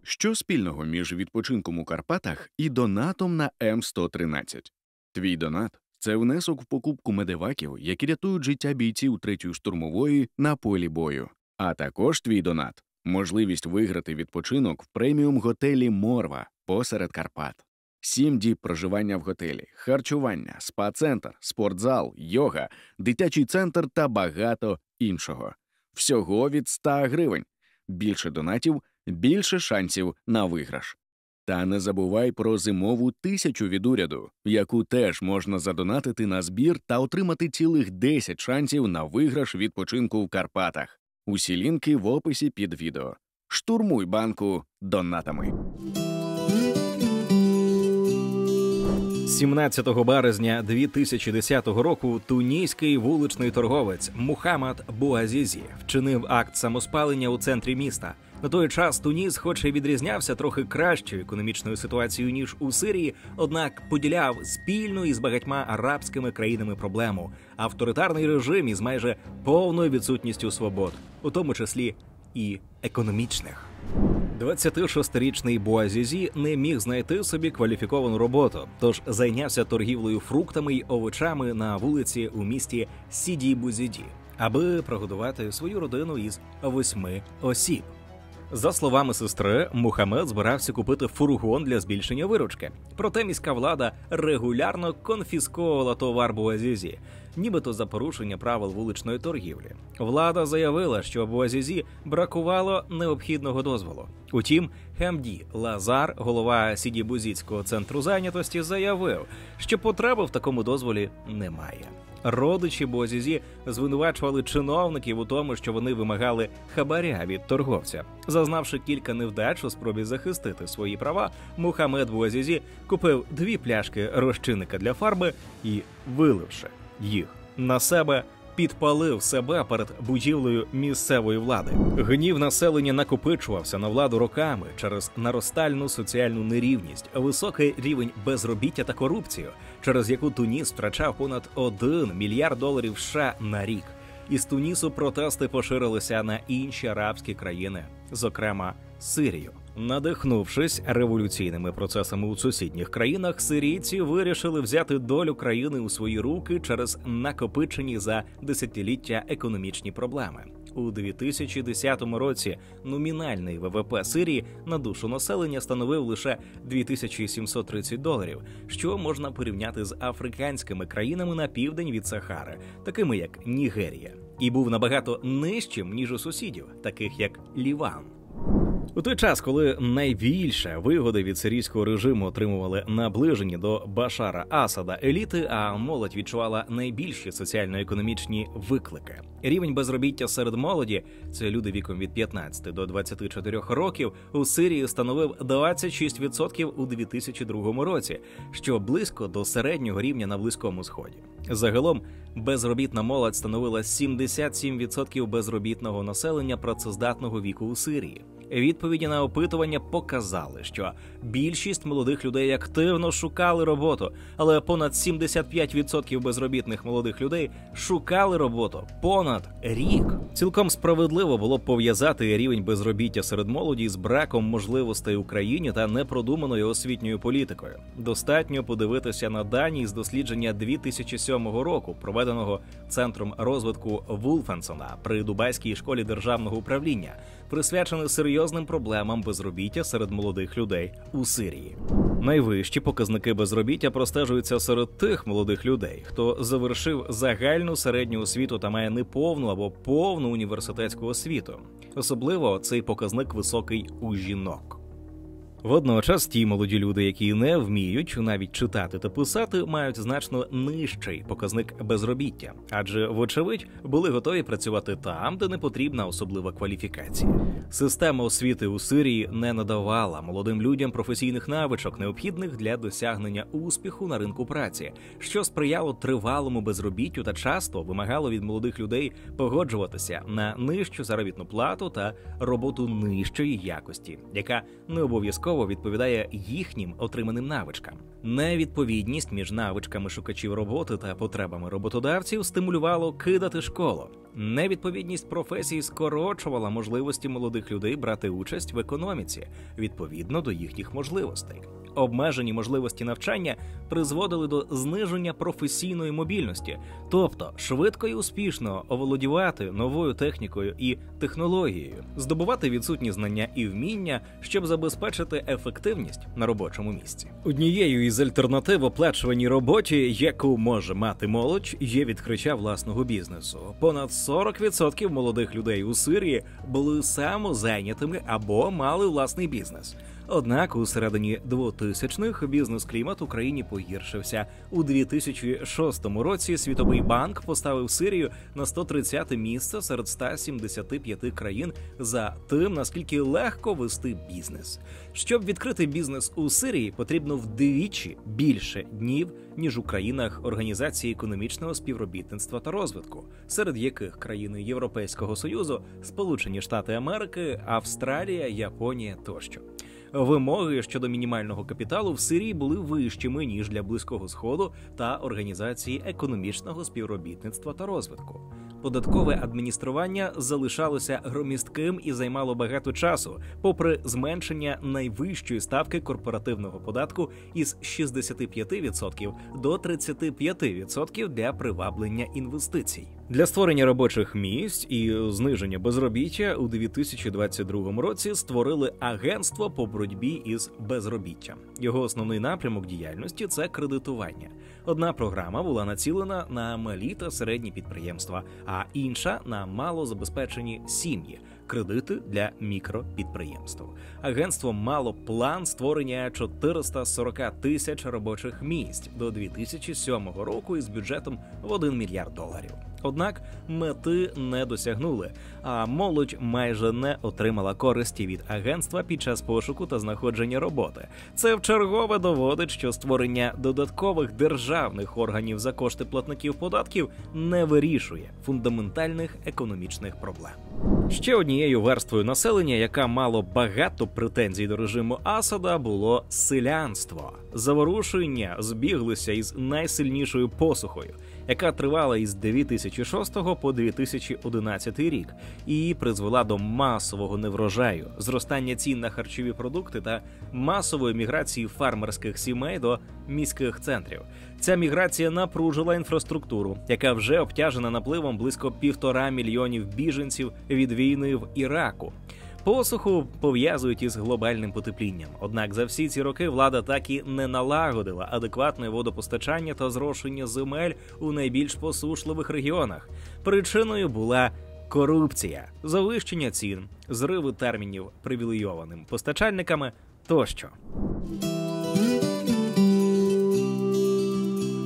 Що спільного між відпочинком у Карпатах і донатом на М113? Твій донат – це внесок в покупку медеваків, які рятують життя бійців 3-ї штурмової на полі бою. А також твій донат – можливість виграти відпочинок в преміум-готелі «Морва» посеред Карпат. 7 діб проживання в готелі, харчування, спа-центр, спортзал, йога, дитячий центр та багато іншого. Всього від 100 гривень. Більше донатів – більше шансів на виграш. Та не забувай про зимову 1000 від уряду, яку теж можна задонатити на збір та отримати цілих 10 шансів на виграш відпочинку в Карпатах. Усі лінки в описі під відео. Штурмуй банку донатами. 17 березня 2010 року тунійський вуличний торговець Мухаммад Буазізі вчинив акт самоспалення у центрі міста. На той час Туніс, хоч і відрізнявся трохи кращою економічною ситуацією, ніж у Сирії, однак поділяв спільну із багатьма арабськими країнами проблему – авторитарний режим із майже повною відсутністю свобод, у тому числі і економічних. 26-річний Буазізі не міг знайти собі кваліфіковану роботу, тож зайнявся торгівлею фруктами й овочами на вулиці у місті Сіді-Бузіді, аби прогодувати свою родину із 8 осіб. За словами сестри, Мухаммед збирався купити фургон для збільшення виручки. Проте міська влада регулярно конфісковувала товар Буазізі, нібито за порушення правил вуличної торгівлі. Влада заявила, що Буазізі бракувало необхідного дозволу. Утім, Хемді Лазар, голова Сіді-Бузідського центру зайнятості, заявив, що потреби в такому дозволі немає. Родичі Буазізі звинувачували чиновників у тому, що вони вимагали хабаря від торговця. Зазнавши кілька невдач у спробі захистити свої права, Мухаммед Буазізі купив 2 пляшки розчинника для фарби і, виливши їх на себе, підпалив себе перед будівлею місцевої влади. Гнів населення накопичувався на владу роками через наростальну соціальну нерівність, високий рівень безробіття та корупцію, через яку Туніс втрачав понад $1 мільярд США на рік. Із Тунісу протести поширилися на інші арабські країни, зокрема Сирію. Надихнувшись революційними процесами у сусідніх країнах, сирійці вирішили взяти долю країни у свої руки через накопичені за десятиліття економічні проблеми. У 2010 році номінальний ВВП Сирії на душу населення становив лише $2730, що можна порівняти з африканськими країнами на південь від Сахари, такими як Нігерія, і був набагато нижчим, ніж у сусідів, таких як Ліван. У той час, коли найбільше вигоди від сирійського режиму отримували наближені до Башара Асада еліти, а молодь відчувала найбільші соціально-економічні виклики. Рівень безробіття серед молоді, це люди віком від 15 до 24 років, у Сирії становив 26% у 2002 році, що близько до середнього рівня на Близькому Сході. Загалом, безробітна молодь становила 77% безробітного населення працездатного віку у Сирії. Відповіді на опитування показали, що більшість молодих людей активно шукали роботу, але понад 75% безробітних молодих людей шукали роботу понад рік. Цілком справедливо було б пов'язати рівень безробіття серед молоді з браком можливостей у країні та непродуманою освітньою політикою. Достатньо подивитися на дані з дослідження 2007 року, проведеного Центром розвитку Вулфенсона при Дубайській школі державного управління, присвячене серйозним проблемам безробіття серед молодих людей у Сирії. Найвищі показники безробіття простежуються серед тих молодих людей, хто завершив загальну середню освіту та має неповну або повну університетську освіту. Особливо цей показник високий у жінок. Водночас ті молоді люди, які не вміють навіть читати та писати, мають значно нижчий показник безробіття, адже, вочевидь, були готові працювати там, де не потрібна особлива кваліфікація. Система освіти у Сирії не надавала молодим людям професійних навичок, необхідних для досягнення успіху на ринку праці, що сприяло тривалому безробіттю та часто вимагало від молодих людей погоджуватися на нижчу заробітну плату та роботу нижчої якості, яка не обов'язково відповідає їхнім отриманим навичкам. Невідповідність між навичками шукачів роботи та потребами роботодавців стимулювало кидати школу. Невідповідність професій скорочувала можливості молодих людей брати участь в економіці відповідно до їхніх можливостей. Обмежені можливості навчання призводили до зниження професійної мобільності, тобто швидко і успішно оволодівати новою технікою і технологією, здобувати відсутні знання і вміння, щоб забезпечити ефективність на робочому місці. Однією із альтернатив оплачуваній роботі, яку може мати молодь, є відкриття власного бізнесу. Понад 40% молодих людей у Сирії були самозайнятими або мали власний бізнес. Однак у середині 2000-х бізнес-клімат в Україні погіршився. У 2006 році Світовий банк поставив Сирію на 130-те місце серед 175 країн за тим, наскільки легко вести бізнес. Щоб відкрити бізнес у Сирії, потрібно вдвічі більше днів, ніж у країнах Організації економічного співробітництва та розвитку, серед яких країни Європейського Союзу, Сполучені Штати Америки, Австралія, Японія тощо. Вимоги щодо мінімального капіталу в Сирії були вищими, ніж для Близького Сходу та Організації економічного співробітництва та розвитку. Податкове адміністрування залишалося громістким і займало багато часу, попри зменшення найвищої ставки корпоративного податку із 65% до 35% для приваблення інвестицій. Для створення робочих місць і зниження безробіття у 2022 році створили агентство по боротьбі із безробіттям. Його основний напрямок діяльності – це кредитування. Одна програма була націлена на малі та середні підприємства, а інша – на малозабезпечені сім'ї – кредити для мікропідприємств. Агентство мало план створення 440 тисяч робочих місць до 2007 року із бюджетом в $1 мільярд. Однак мети не досягнули, а молодь майже не отримала користі від агентства під час пошуку та знаходження роботи. Це вчергове доводить, що створення додаткових державних органів за кошти платників податків не вирішує фундаментальних економічних проблем. Ще однією верствою населення, яка мало багато претензій до режиму Асада, було селянство. Заворушення збіглися із найсильнішою посухою, яка тривала із 2006 по 2011 рік і призвела до масового неврожаю, зростання цін на харчові продукти та масової міграції фермерських сімей до міських центрів. Ця міграція напружила інфраструктуру, яка вже обтяжена напливом близько 1,5 мільйонів біженців від війни в Іраку. Посуху пов'язують із глобальним потеплінням. Однак за всі ці роки влада так і не налагодила адекватне водопостачання та зрошення земель у найбільш посушливих регіонах. Причиною була корупція, завищення цін, зриви термінів привілейованим постачальниками тощо.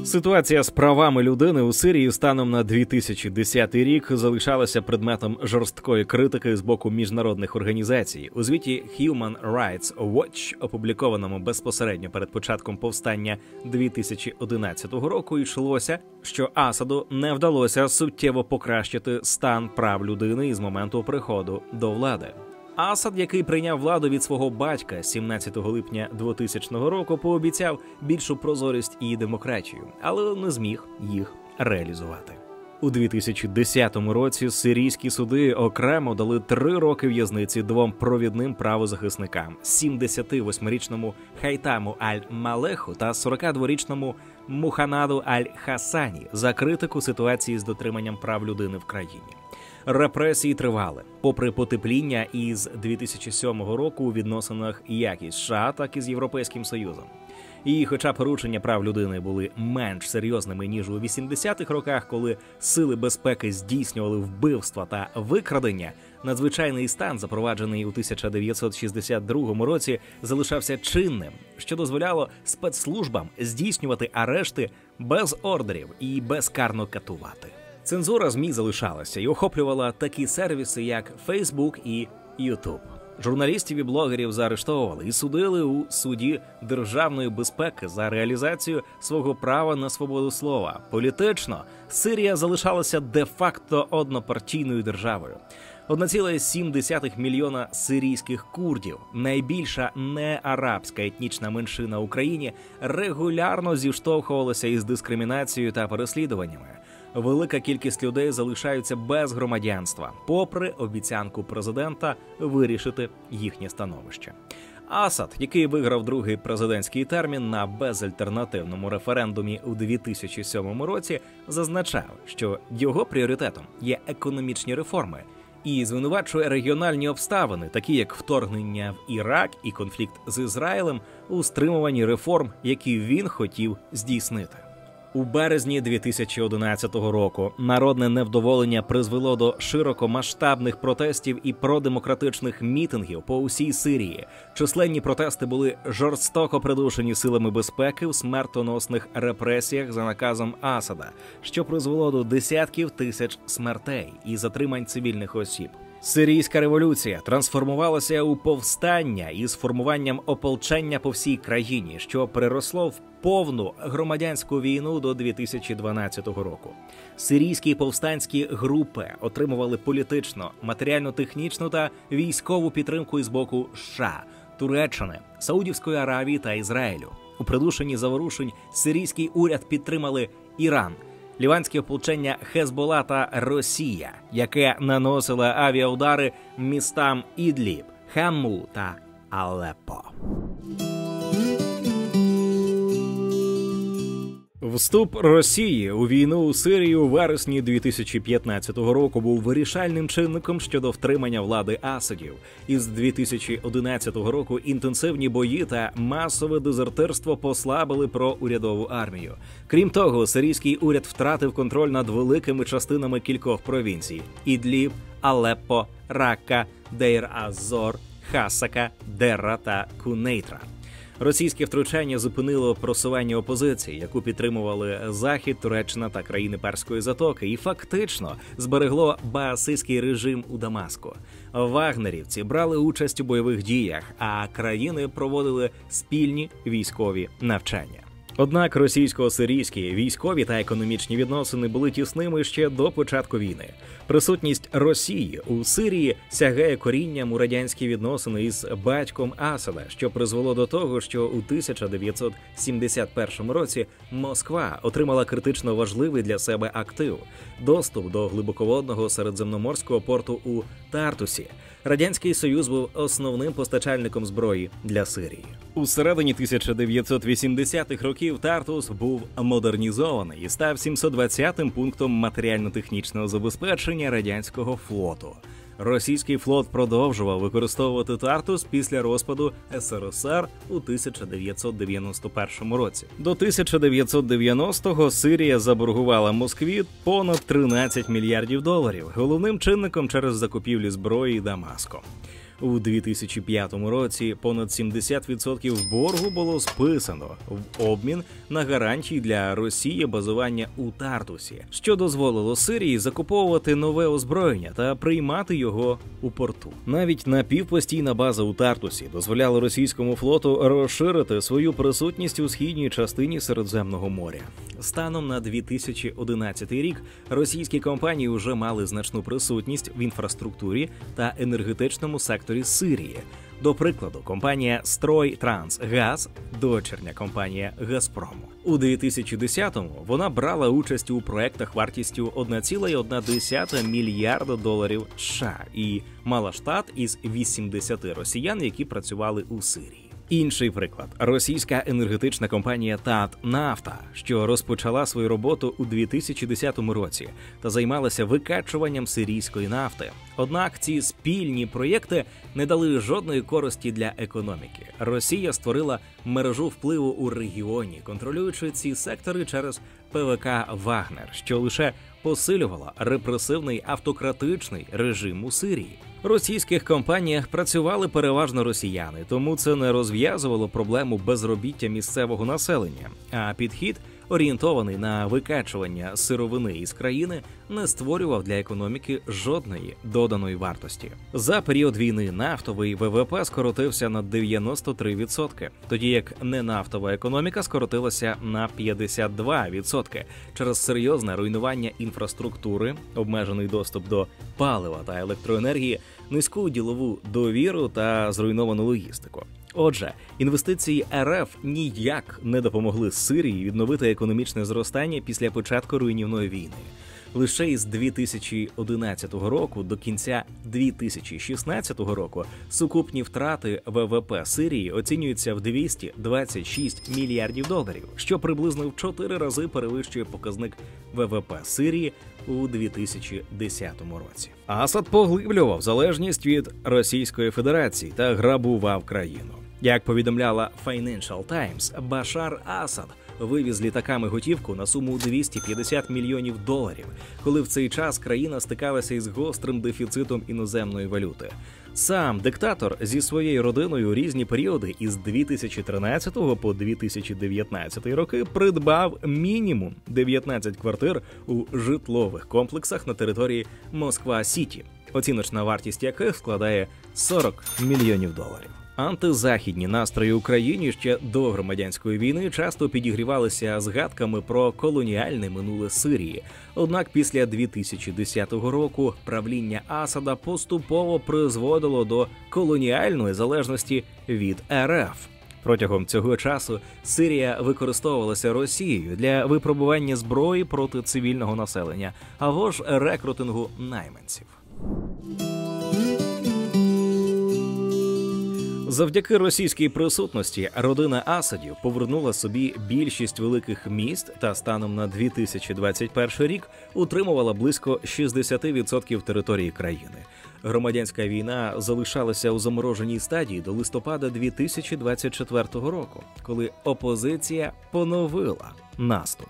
Ситуація з правами людини у Сирії станом на 2010 рік залишалася предметом жорсткої критики з боку міжнародних організацій. У звіті Human Rights Watch, опублікованому безпосередньо перед початком повстання 2011 року, йшлося, що Асаду не вдалося суттєво покращити стан прав людини із моменту приходу до влади. Асад, який прийняв владу від свого батька 17 липня 2000 року, пообіцяв більшу прозорість і демократію, але не зміг їх реалізувати. У 2010 році сирійські суди окремо дали 3 роки в'язниці 2 провідним правозахисникам – 78-річному Хайтаму Аль-Малеху та 42-річному Муханаду Аль-Хасані за критику ситуації з дотриманням прав людини в країні. Репресії тривали. Попри потепління із 2007 року у відносинах як із США, так і з Європейським Союзом. І хоча порушення прав людини були менш серйозними, ніж у 80-х роках, коли сили безпеки здійснювали вбивства та викрадення, надзвичайний стан, запроваджений у 1962 році, залишався чинним, що дозволяло спецслужбам здійснювати арешти без ордерів і безкарно катувати. Цензура ЗМІ залишалася і охоплювала такі сервіси, як Facebook і YouTube. Журналістів і блогерів заарештовували і судили у суді державної безпеки за реалізацію свого права на свободу слова. Політично Сирія залишалася де-факто однопартійною державою. 1,7 мільйона сирійських курдів, найбільша неарабська етнічна меншина в Україні, регулярно зіштовхувалася із дискримінацією та переслідуваннями. Велика кількість людей залишаються без громадянства, попри обіцянку президента вирішити їхнє становище. Асад, який виграв другий президентський термін на безальтернативному референдумі у 2007 році, зазначав, що його пріоритетом є економічні реформи і звинувачує регіональні обставини, такі як вторгнення в Ірак і конфлікт з Ізраїлем, у стримуванні реформ, які він хотів здійснити. У березні 2011 року народне невдоволення призвело до широкомасштабних протестів і продемократичних мітингів по усій Сирії. Численні протести були жорстоко придушені силами безпеки в смертоносних репресіях за наказом Асада, що призвело до десятків тисяч смертей і затримань цивільних осіб. Сирійська революція трансформувалася у повстання із формуванням ополчення по всій країні, що переросло в повну громадянську війну до 2012 року. Сирійські повстанські групи отримували політичну, матеріально-технічну та військову підтримку із боку США, Туреччини, Саудівської Аравії та Ізраїлю. У придушенні заворушень сирійський уряд підтримали Іран, ліванське ополчення Хезбола та Росія, яке наносило авіаудари містам Ідліб, Хамму та Алеппо. Вступ Росії у війну у Сирії у вересні 2015 року був вирішальним чинником щодо втримання влади Асадів. Із 2011 року інтенсивні бої та масове дезертирство послабили проурядову армію. Крім того, сирійський уряд втратив контроль над великими частинами кількох провінцій – Ідліб, Алеппо, Ракка, Дейр-аз-Зор, Хасака, Дерра та Кунейтра. Російське втручання зупинило просування опозиції, яку підтримували Захід, Туреччина та країни Перської затоки, і фактично зберегло баасистський режим у Дамаску. Вагнерівці брали участь у бойових діях, а країни проводили спільні військові навчання. Однак російсько-сирійські військові та економічні відносини були тісними ще до початку війни. Присутність Росії у Сирії сягає корінням у радянські відносини із батьком Асада, що призвело до того, що у 1971 році Москва отримала критично важливий для себе актив – доступ до глибоководного середземноморського порту у Тартусі. Радянський Союз був основним постачальником зброї для Сирії. У середині 1980-х років Тартус був модернізований і став 720-м пунктом матеріально-технічного забезпечення радянського флоту. Російський флот продовжував використовувати Тартус після розпаду СРСР у 1991 році. До 1990-го Сирія заборгувала Москві понад 13 мільярдів доларів, головним чинником через закупівлі зброї Дамаском. У 2005 році понад 70% боргу було списано в обмін на гарантії для Росії базування у Тартусі, що дозволило Сирії закуповувати нове озброєння та приймати його у порту. Навіть напівпостійна база у Тартусі дозволяла російському флоту розширити свою присутність у східній частині Середземного моря. Станом на 2011 рік російські компанії вже мали значну присутність в інфраструктурі та енергетичному секторі Сирії. До прикладу, компанія «Стройтрансгаз» – дочірня компанія «Газпрому». У 2010-му вона брала участь у проектах вартістю 1,1 мільярда доларів США і мала штат із 80 росіян, які працювали у Сирії. Інший приклад – російська енергетична компанія «Татнафта», що розпочала свою роботу у 2010 році та займалася викачуванням сирійської нафти. Однак ці спільні проєкти не дали жодної користі для економіки. Росія створила мережу впливу у регіоні, контролюючи ці сектори через ПВК «Вагнер», що лише посилювало репресивний автократичний режим у Сирії. В російських компаніях працювали переважно росіяни, тому це не розв'язувало проблему безробіття місцевого населення, а підхід, орієнтований на викачування сировини із країни, не створював для економіки жодної доданої вартості. За період війни нафтовий ВВП скоротився на 93%, тоді як ненафтова економіка скоротилася на 52% через серйозне руйнування інфраструктури, обмежений доступ до палива та електроенергії, низьку ділову довіру та зруйновану логістику. Отже, інвестиції РФ ніяк не допомогли Сирії відновити економічне зростання після початку руйнівної війни. Лише із 2011 року до кінця 2016 року сукупні втрати ВВП Сирії оцінюються в 226 мільярдів доларів, що приблизно в 4 рази перевищує показник ВВП Сирії у 2010 році. Асад поглиблював залежність від Російської Федерації та грабував країну. Як повідомляла Financial Times, Башар Асад вивіз літаками готівку на суму 250 мільйонів доларів, коли в цей час країна стикалася із гострим дефіцитом іноземної валюти. Сам диктатор зі своєю родиною у різні періоди із 2013 по 2019 роки придбав мінімум 19 квартир у житлових комплексах на території Москва-Сіті, оціночна вартість яких складає 40 мільйонів доларів. Антизахідні настрої в Україні ще до громадянської війни часто підігрівалися згадками про колоніальне минуле Сирії. Однак після 2010 року правління Асада поступово призводило до колоніальної залежності від РФ. Протягом цього часу Сирія використовувалася Росією для випробування зброї проти цивільного населення, або ж рекрутингу найманців. Завдяки російській присутності родина Асадів повернула собі більшість великих міст та станом на 2021 рік утримувала близько 60% території країни. Громадянська війна залишалася у замороженій стадії до листопада 2024 року, коли опозиція поновила наступ.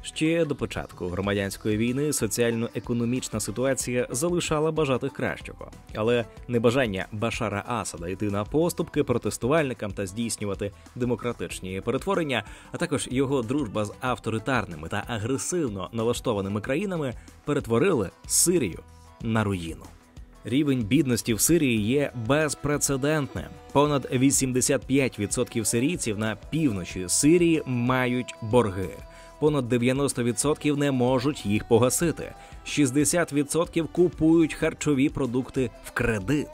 Ще до початку громадянської війни соціально-економічна ситуація залишала бажати кращого. Але небажання Башара Асада йти на поступки протестувальникам та здійснювати демократичні перетворення, а також його дружба з авторитарними та агресивно налаштованими країнами перетворили Сирію на руїну. Рівень бідності в Сирії є безпрецедентним. Понад 85% сирійців на півночі Сирії мають борги. Понад 90% не можуть їх погасити. 60% купують харчові продукти в кредит.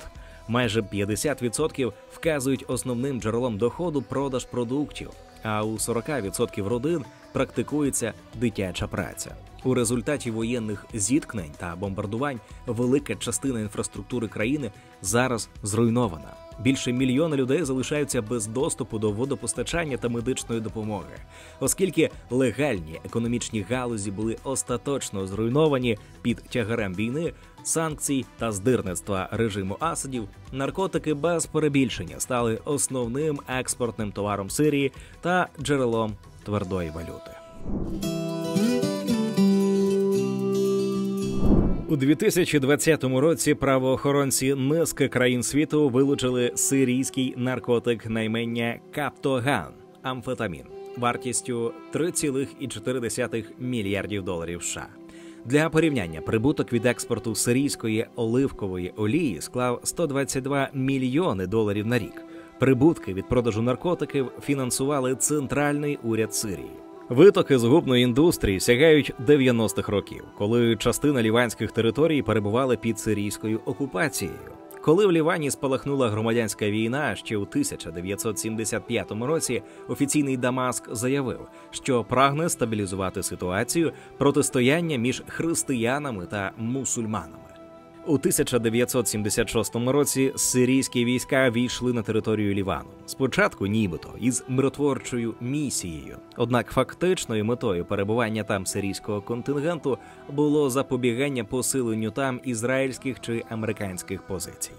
Майже 50% вказують основним джерелом доходу продаж продуктів, а у 40% родин практикується дитяча праця. У результаті воєнних зіткнень та бомбардувань велика частина інфраструктури країни зараз зруйнована. Більше мільйона людей залишаються без доступу до водопостачання та медичної допомоги. Оскільки легальні економічні галузі були остаточно зруйновані під тягарем війни, санкцій та здирництва режиму Асадів, наркотики без перебільшення стали основним експортним товаром Сирії та джерелом твердої валюти. У 2020 році правоохоронці низки країн світу вилучили сирійський наркотик наймення Каптоган – амфетамін, вартістю $3,4 мільярдів США. Для порівняння, прибуток від експорту сирійської оливкової олії склав $122 мільйони на рік. Прибутки від продажу наркотиків фінансували центральний уряд Сирії. Витоки згубної індустрії сягають 90-х років, коли частина ліванських територій перебували під сирійською окупацією. Коли в Лівані спалахнула громадянська війна ще у 1975 році, офіційний Дамаск заявив, що прагне стабілізувати ситуацію протистояння між християнами та мусульманами. У 1976 році сирійські війська війшли на територію Лівану. Спочатку нібито із миротворчою місією. Однак фактичною метою перебування там сирійського контингенту було запобігання посиленню там ізраїльських чи американських позицій.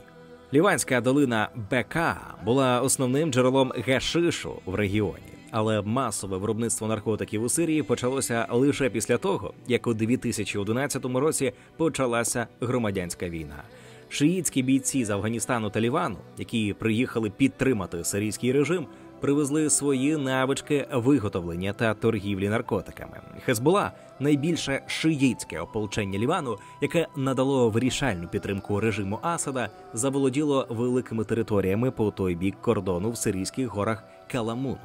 Ліванська долина Бека була основним джерелом гашишу в регіоні. Але масове виробництво наркотиків у Сирії почалося лише після того, як у 2011 році почалася громадянська війна. Шиїтські бійці з Афганістану та Лівану, які приїхали підтримати сирійський режим, привезли свої навички виготовлення та торгівлі наркотиками. Хезболла – найбільше шиїтське ополчення Лівану, яке надало вирішальну підтримку режиму Асада, заволоділо великими територіями по той бік кордону в сирійських горах Каламуну.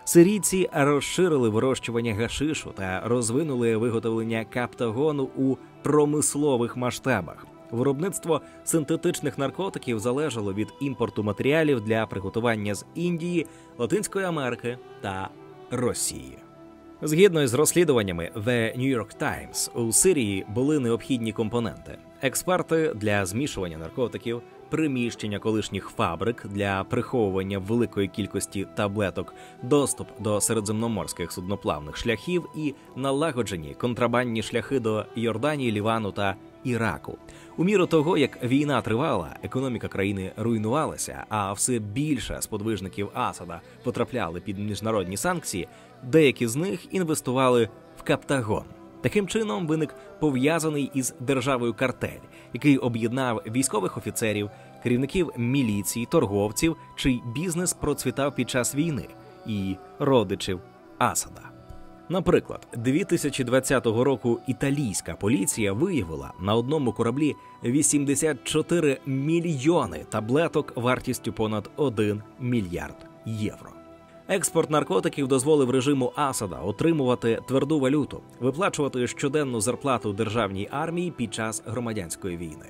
Сирійці розширили вирощування гашишу та розвинули виготовлення каптагону у промислових масштабах. Виробництво синтетичних наркотиків залежало від імпорту матеріалів для приготування з Індії, Латинської Америки та Росії. Згідно із розслідуваннями The New York Times, у Сирії були необхідні компоненти – експерти для змішування наркотиків, приміщення колишніх фабрик для приховування великої кількості таблеток, доступ до середземноморських судноплавних шляхів і налагоджені контрабандні шляхи до Йорданії, Лівану та Іраку. У міру того, як війна тривала, економіка країни руйнувалася, а все більше сподвижників Асада потрапляли під міжнародні санкції, деякі з них інвестували в Каптагон. Таким чином виник пов'язаний із державою картель, який об'єднав військових офіцерів, керівників міліції, торговців, чий бізнес процвітав під час війни, і родичів Асада. Наприклад, 2020 року італійська поліція виявила на одному кораблі 84 мільйони таблеток вартістю понад 1 мільярд євро. Експорт наркотиків дозволив режиму Асада отримувати тверду валюту, виплачувати щоденну зарплату державній армії під час громадянської війни.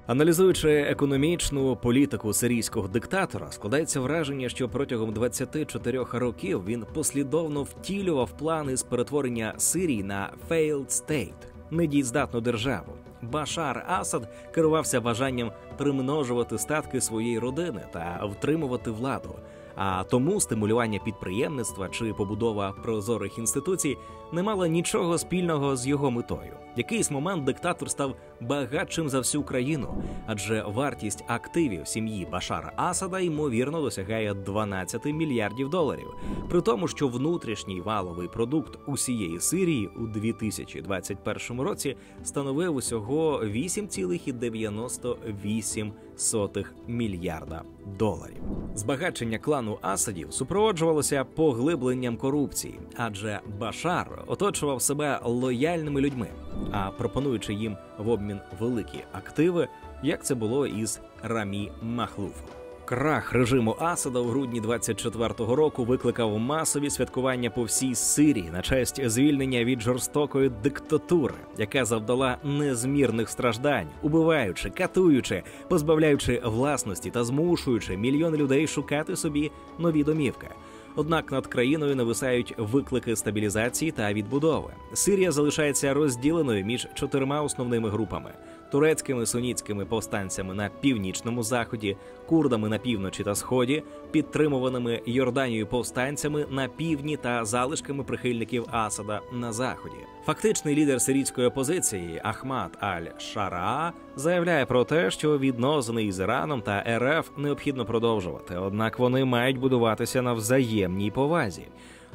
Аналізуючи економічну політику сирійського диктатора, складається враження, що протягом 24 років він послідовно втілював плани з перетворення Сирії на failed state – недієздатну державу. Башар Асад керувався бажанням примножувати статки своєї родини та втримувати владу. А тому стимулювання підприємництва чи побудова прозорих інституцій не мало нічого спільного з його метою. В якийсь момент диктатор став багатшим за всю країну, адже вартість активів сім'ї Башара Асада, ймовірно, досягає 12 мільярдів доларів. При тому, що внутрішній валовий продукт усієї Сирії у 2021 році становив усього 8,98 мільярда доларів. Збагачення клану Асадів супроводжувалося поглибленням корупції, адже Башар оточував себе лояльними людьми, а пропонуючи їм в обмін великі активи, як це було із Рамі Махлуфом. Крах режиму Асада у грудні 24-го року викликав масові святкування по всій Сирії на честь звільнення від жорстокої диктатури, яка завдала незмірних страждань, убиваючи, катуючи, позбавляючи власності та змушуючи мільйони людей шукати собі нові домівки. Однак над країною нависають виклики стабілізації та відбудови. Сирія залишається розділеною між 4 основними групами – турецькими сунітськими повстанцями на північному заході, курдами на півночі та сході, підтримуваними Йорданією повстанцями на півдні та залишками прихильників Асада на заході. Фактичний лідер сирійської опозиції Ахмад аль-Шараа заявляє про те, що відносини із Іраном та РФ необхідно продовжувати, однак вони мають будуватися на взаємній повазі.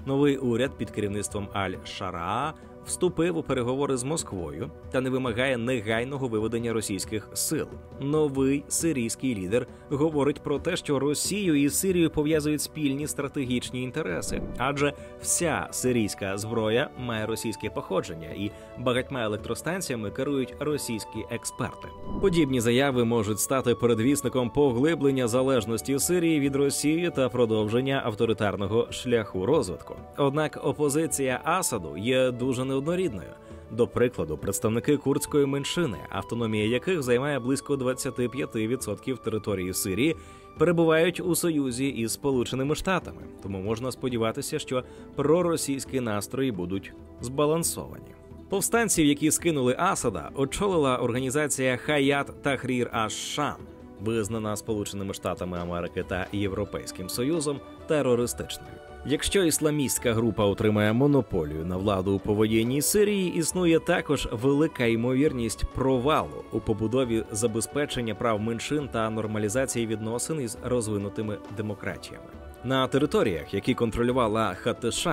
Новий уряд під керівництвом аль-Шараа вступив у переговори з Москвою та не вимагає негайного виведення російських сил. Новий сирійський лідер говорить про те, що Росію і Сирію пов'язують спільні стратегічні інтереси, адже вся сирійська зброя має російське походження і багатьма електростанціями керують російські експерти. Подібні заяви можуть стати передвісником поглиблення залежності Сирії від Росії та продовження авторитарного шляху розвитку. Однак опозиція Асаду є дуже неоднорідною. До прикладу, представники курдської меншини, автономія яких займає близько 25% території Сирії, перебувають у союзі із Сполученими Штатами, тому можна сподіватися, що проросійські настрої будуть збалансовані. Повстанців, які скинули Асада, очолила організація Хаят Тахрір аш-Шам, визнана Сполученими Штатами Америки та Європейським Союзом терористичною. Якщо ісламістська група отримає монополію на владу у повоєнній Сирії, існує також велика ймовірність провалу у побудові забезпечення прав меншин та нормалізації відносин із розвинутими демократіями. На територіях, які контролювала ХТШ,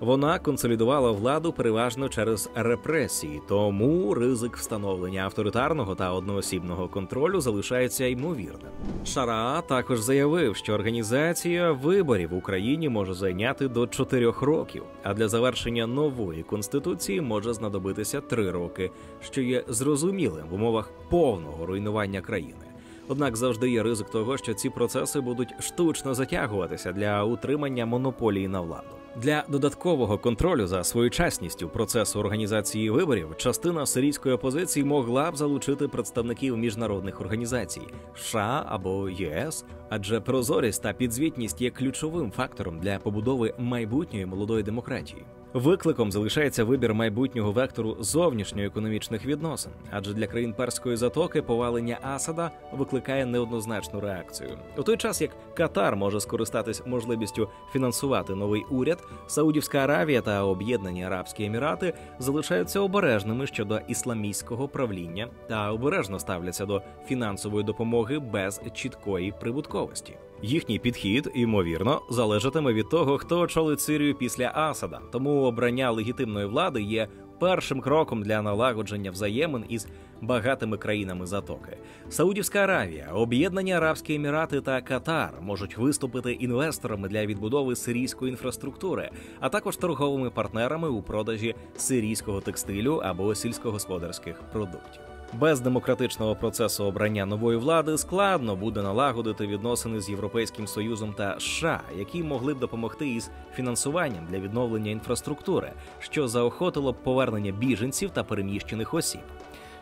вона консолідувала владу переважно через репресії, тому ризик встановлення авторитарного та одноосібного контролю залишається ймовірним. Шараа також заявив, що організація виборів в Україні може зайняти до 4 років, а для завершення нової конституції може знадобитися 3 роки, що є зрозумілим в умовах повного руйнування країни. Однак завжди є ризик того, що ці процеси будуть штучно затягуватися для утримання монополії на владу. Для додаткового контролю за своєчасністю процесу організації виборів частина сирійської опозиції могла б залучити представників міжнародних організацій – США або ЄС, адже прозорість та підзвітність є ключовим фактором для побудови майбутньої молодої демократії. Викликом залишається вибір майбутнього вектору зовнішньоекономічних відносин, адже для країн Перської затоки повалення Асада викликає неоднозначну реакцію. У той час, як Катар може скористатись можливістю фінансувати новий уряд, Саудівська Аравія та Об'єднані Арабські Емірати залишаються обережними щодо ісламістського правління та обережно ставляться до фінансової допомоги без чіткої прибутковості. Їхній підхід, ймовірно, залежатиме від того, хто очолить Сирію після Асада, тому обрання легітимної влади є першим кроком для налагодження взаємин із багатими країнами Затоки. Саудівська Аравія, Об'єднані Арабські Емірати та Катар можуть виступити інвесторами для відбудови сирійської інфраструктури, а також торговими партнерами у продажі сирійського текстилю або сільськогосподарських продуктів. Без демократичного процесу обрання нової влади складно буде налагодити відносини з Європейським Союзом та США, які могли б допомогти із фінансуванням для відновлення інфраструктури, що заохотило б повернення біженців та переміщених осіб.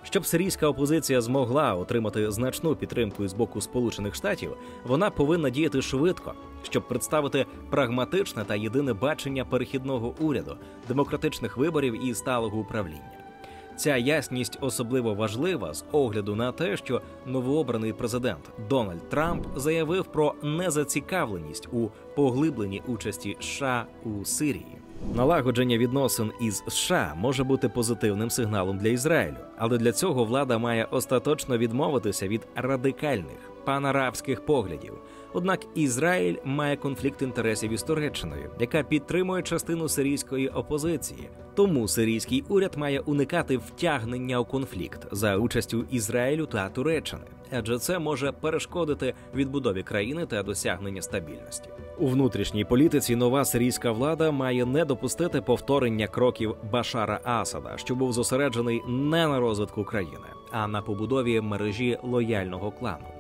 Щоб сирійська опозиція змогла отримати значну підтримку з боку Сполучених Штатів, вона повинна діяти швидко, щоб представити прагматичне та єдине бачення перехідного уряду, демократичних виборів і сталого управління. Ця ясність особливо важлива з огляду на те, що новообраний президент Дональд Трамп заявив про незацікавленість у поглибленні участі США у Сирії. Налагодження відносин із США може бути позитивним сигналом для Ізраїлю, але для цього влада має остаточно відмовитися від радикальних панарабських поглядів. Однак Ізраїль має конфлікт інтересів із Туреччиною, яка підтримує частину сирійської опозиції. Тому сирійський уряд має уникати втягнення у конфлікт за участю Ізраїлю та Туреччини, адже це може перешкодити відбудові країни та досягнення стабільності. У внутрішній політиці нова сирійська влада має не допустити повторення кроків Башара Асада, що був зосереджений не на розвитку країни, а на побудові мережі лояльного клану.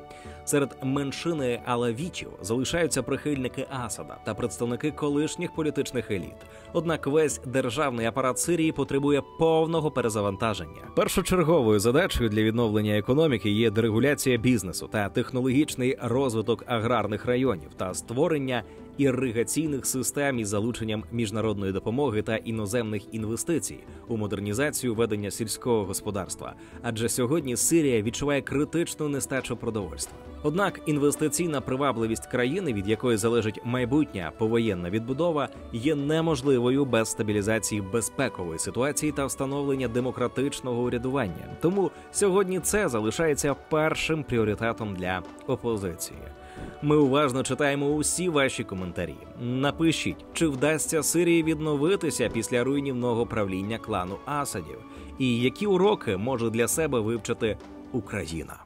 Серед меншини алавітів залишаються прихильники Асада та представники колишніх політичних еліт. Однак весь державний апарат Сирії потребує повного перезавантаження. Першочерговою задачею для відновлення економіки є дерегуляція бізнесу та технологічний розвиток аграрних районів та створення іригаційних систем із залученням міжнародної допомоги та іноземних інвестицій у модернізацію ведення сільського господарства. Адже сьогодні Сирія відчуває критичну нестачу продовольства. Однак інвестиційна привабливість країни, від якої залежить майбутня повоєнна відбудова, є неможливою без стабілізації безпекової ситуації та встановлення демократичного урядування. Тому сьогодні це залишається першим пріоритетом для опозиції. Ми уважно читаємо усі ваші коментарі. Напишіть, чи вдасться Сирії відновитися після руйнівного правління клану Асадів, і які уроки може для себе вивчити Україна.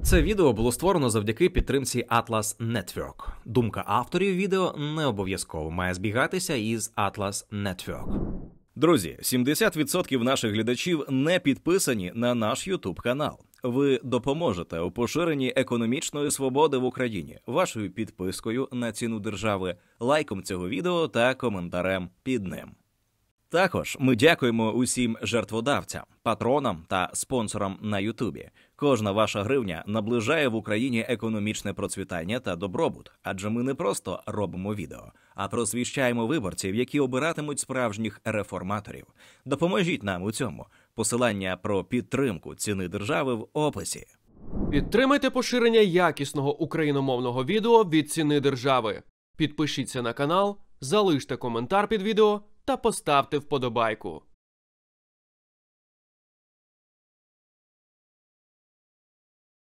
Це відео було створено завдяки підтримці Atlas Network. Думка авторів відео не обов'язково має збігатися із Atlas Network. Друзі, 70% наших глядачів не підписані на наш YouTube канал. Ви допоможете у поширенні економічної свободи в Україні вашою підпискою на ціну держави, лайком цього відео та коментарем під ним. Також ми дякуємо усім жертводавцям, патронам та спонсорам на Ютубі. Кожна ваша гривня наближає в Україні економічне процвітання та добробут, адже ми не просто робимо відео, а просвіщаємо виборців, які обиратимуть справжніх реформаторів. Допоможіть нам у цьому. Посилання про підтримку ціни держави в описі. Підтримайте поширення якісного україномовного відео від ціни держави. Підпишіться на канал, залиште коментар під відео та поставте вподобайку.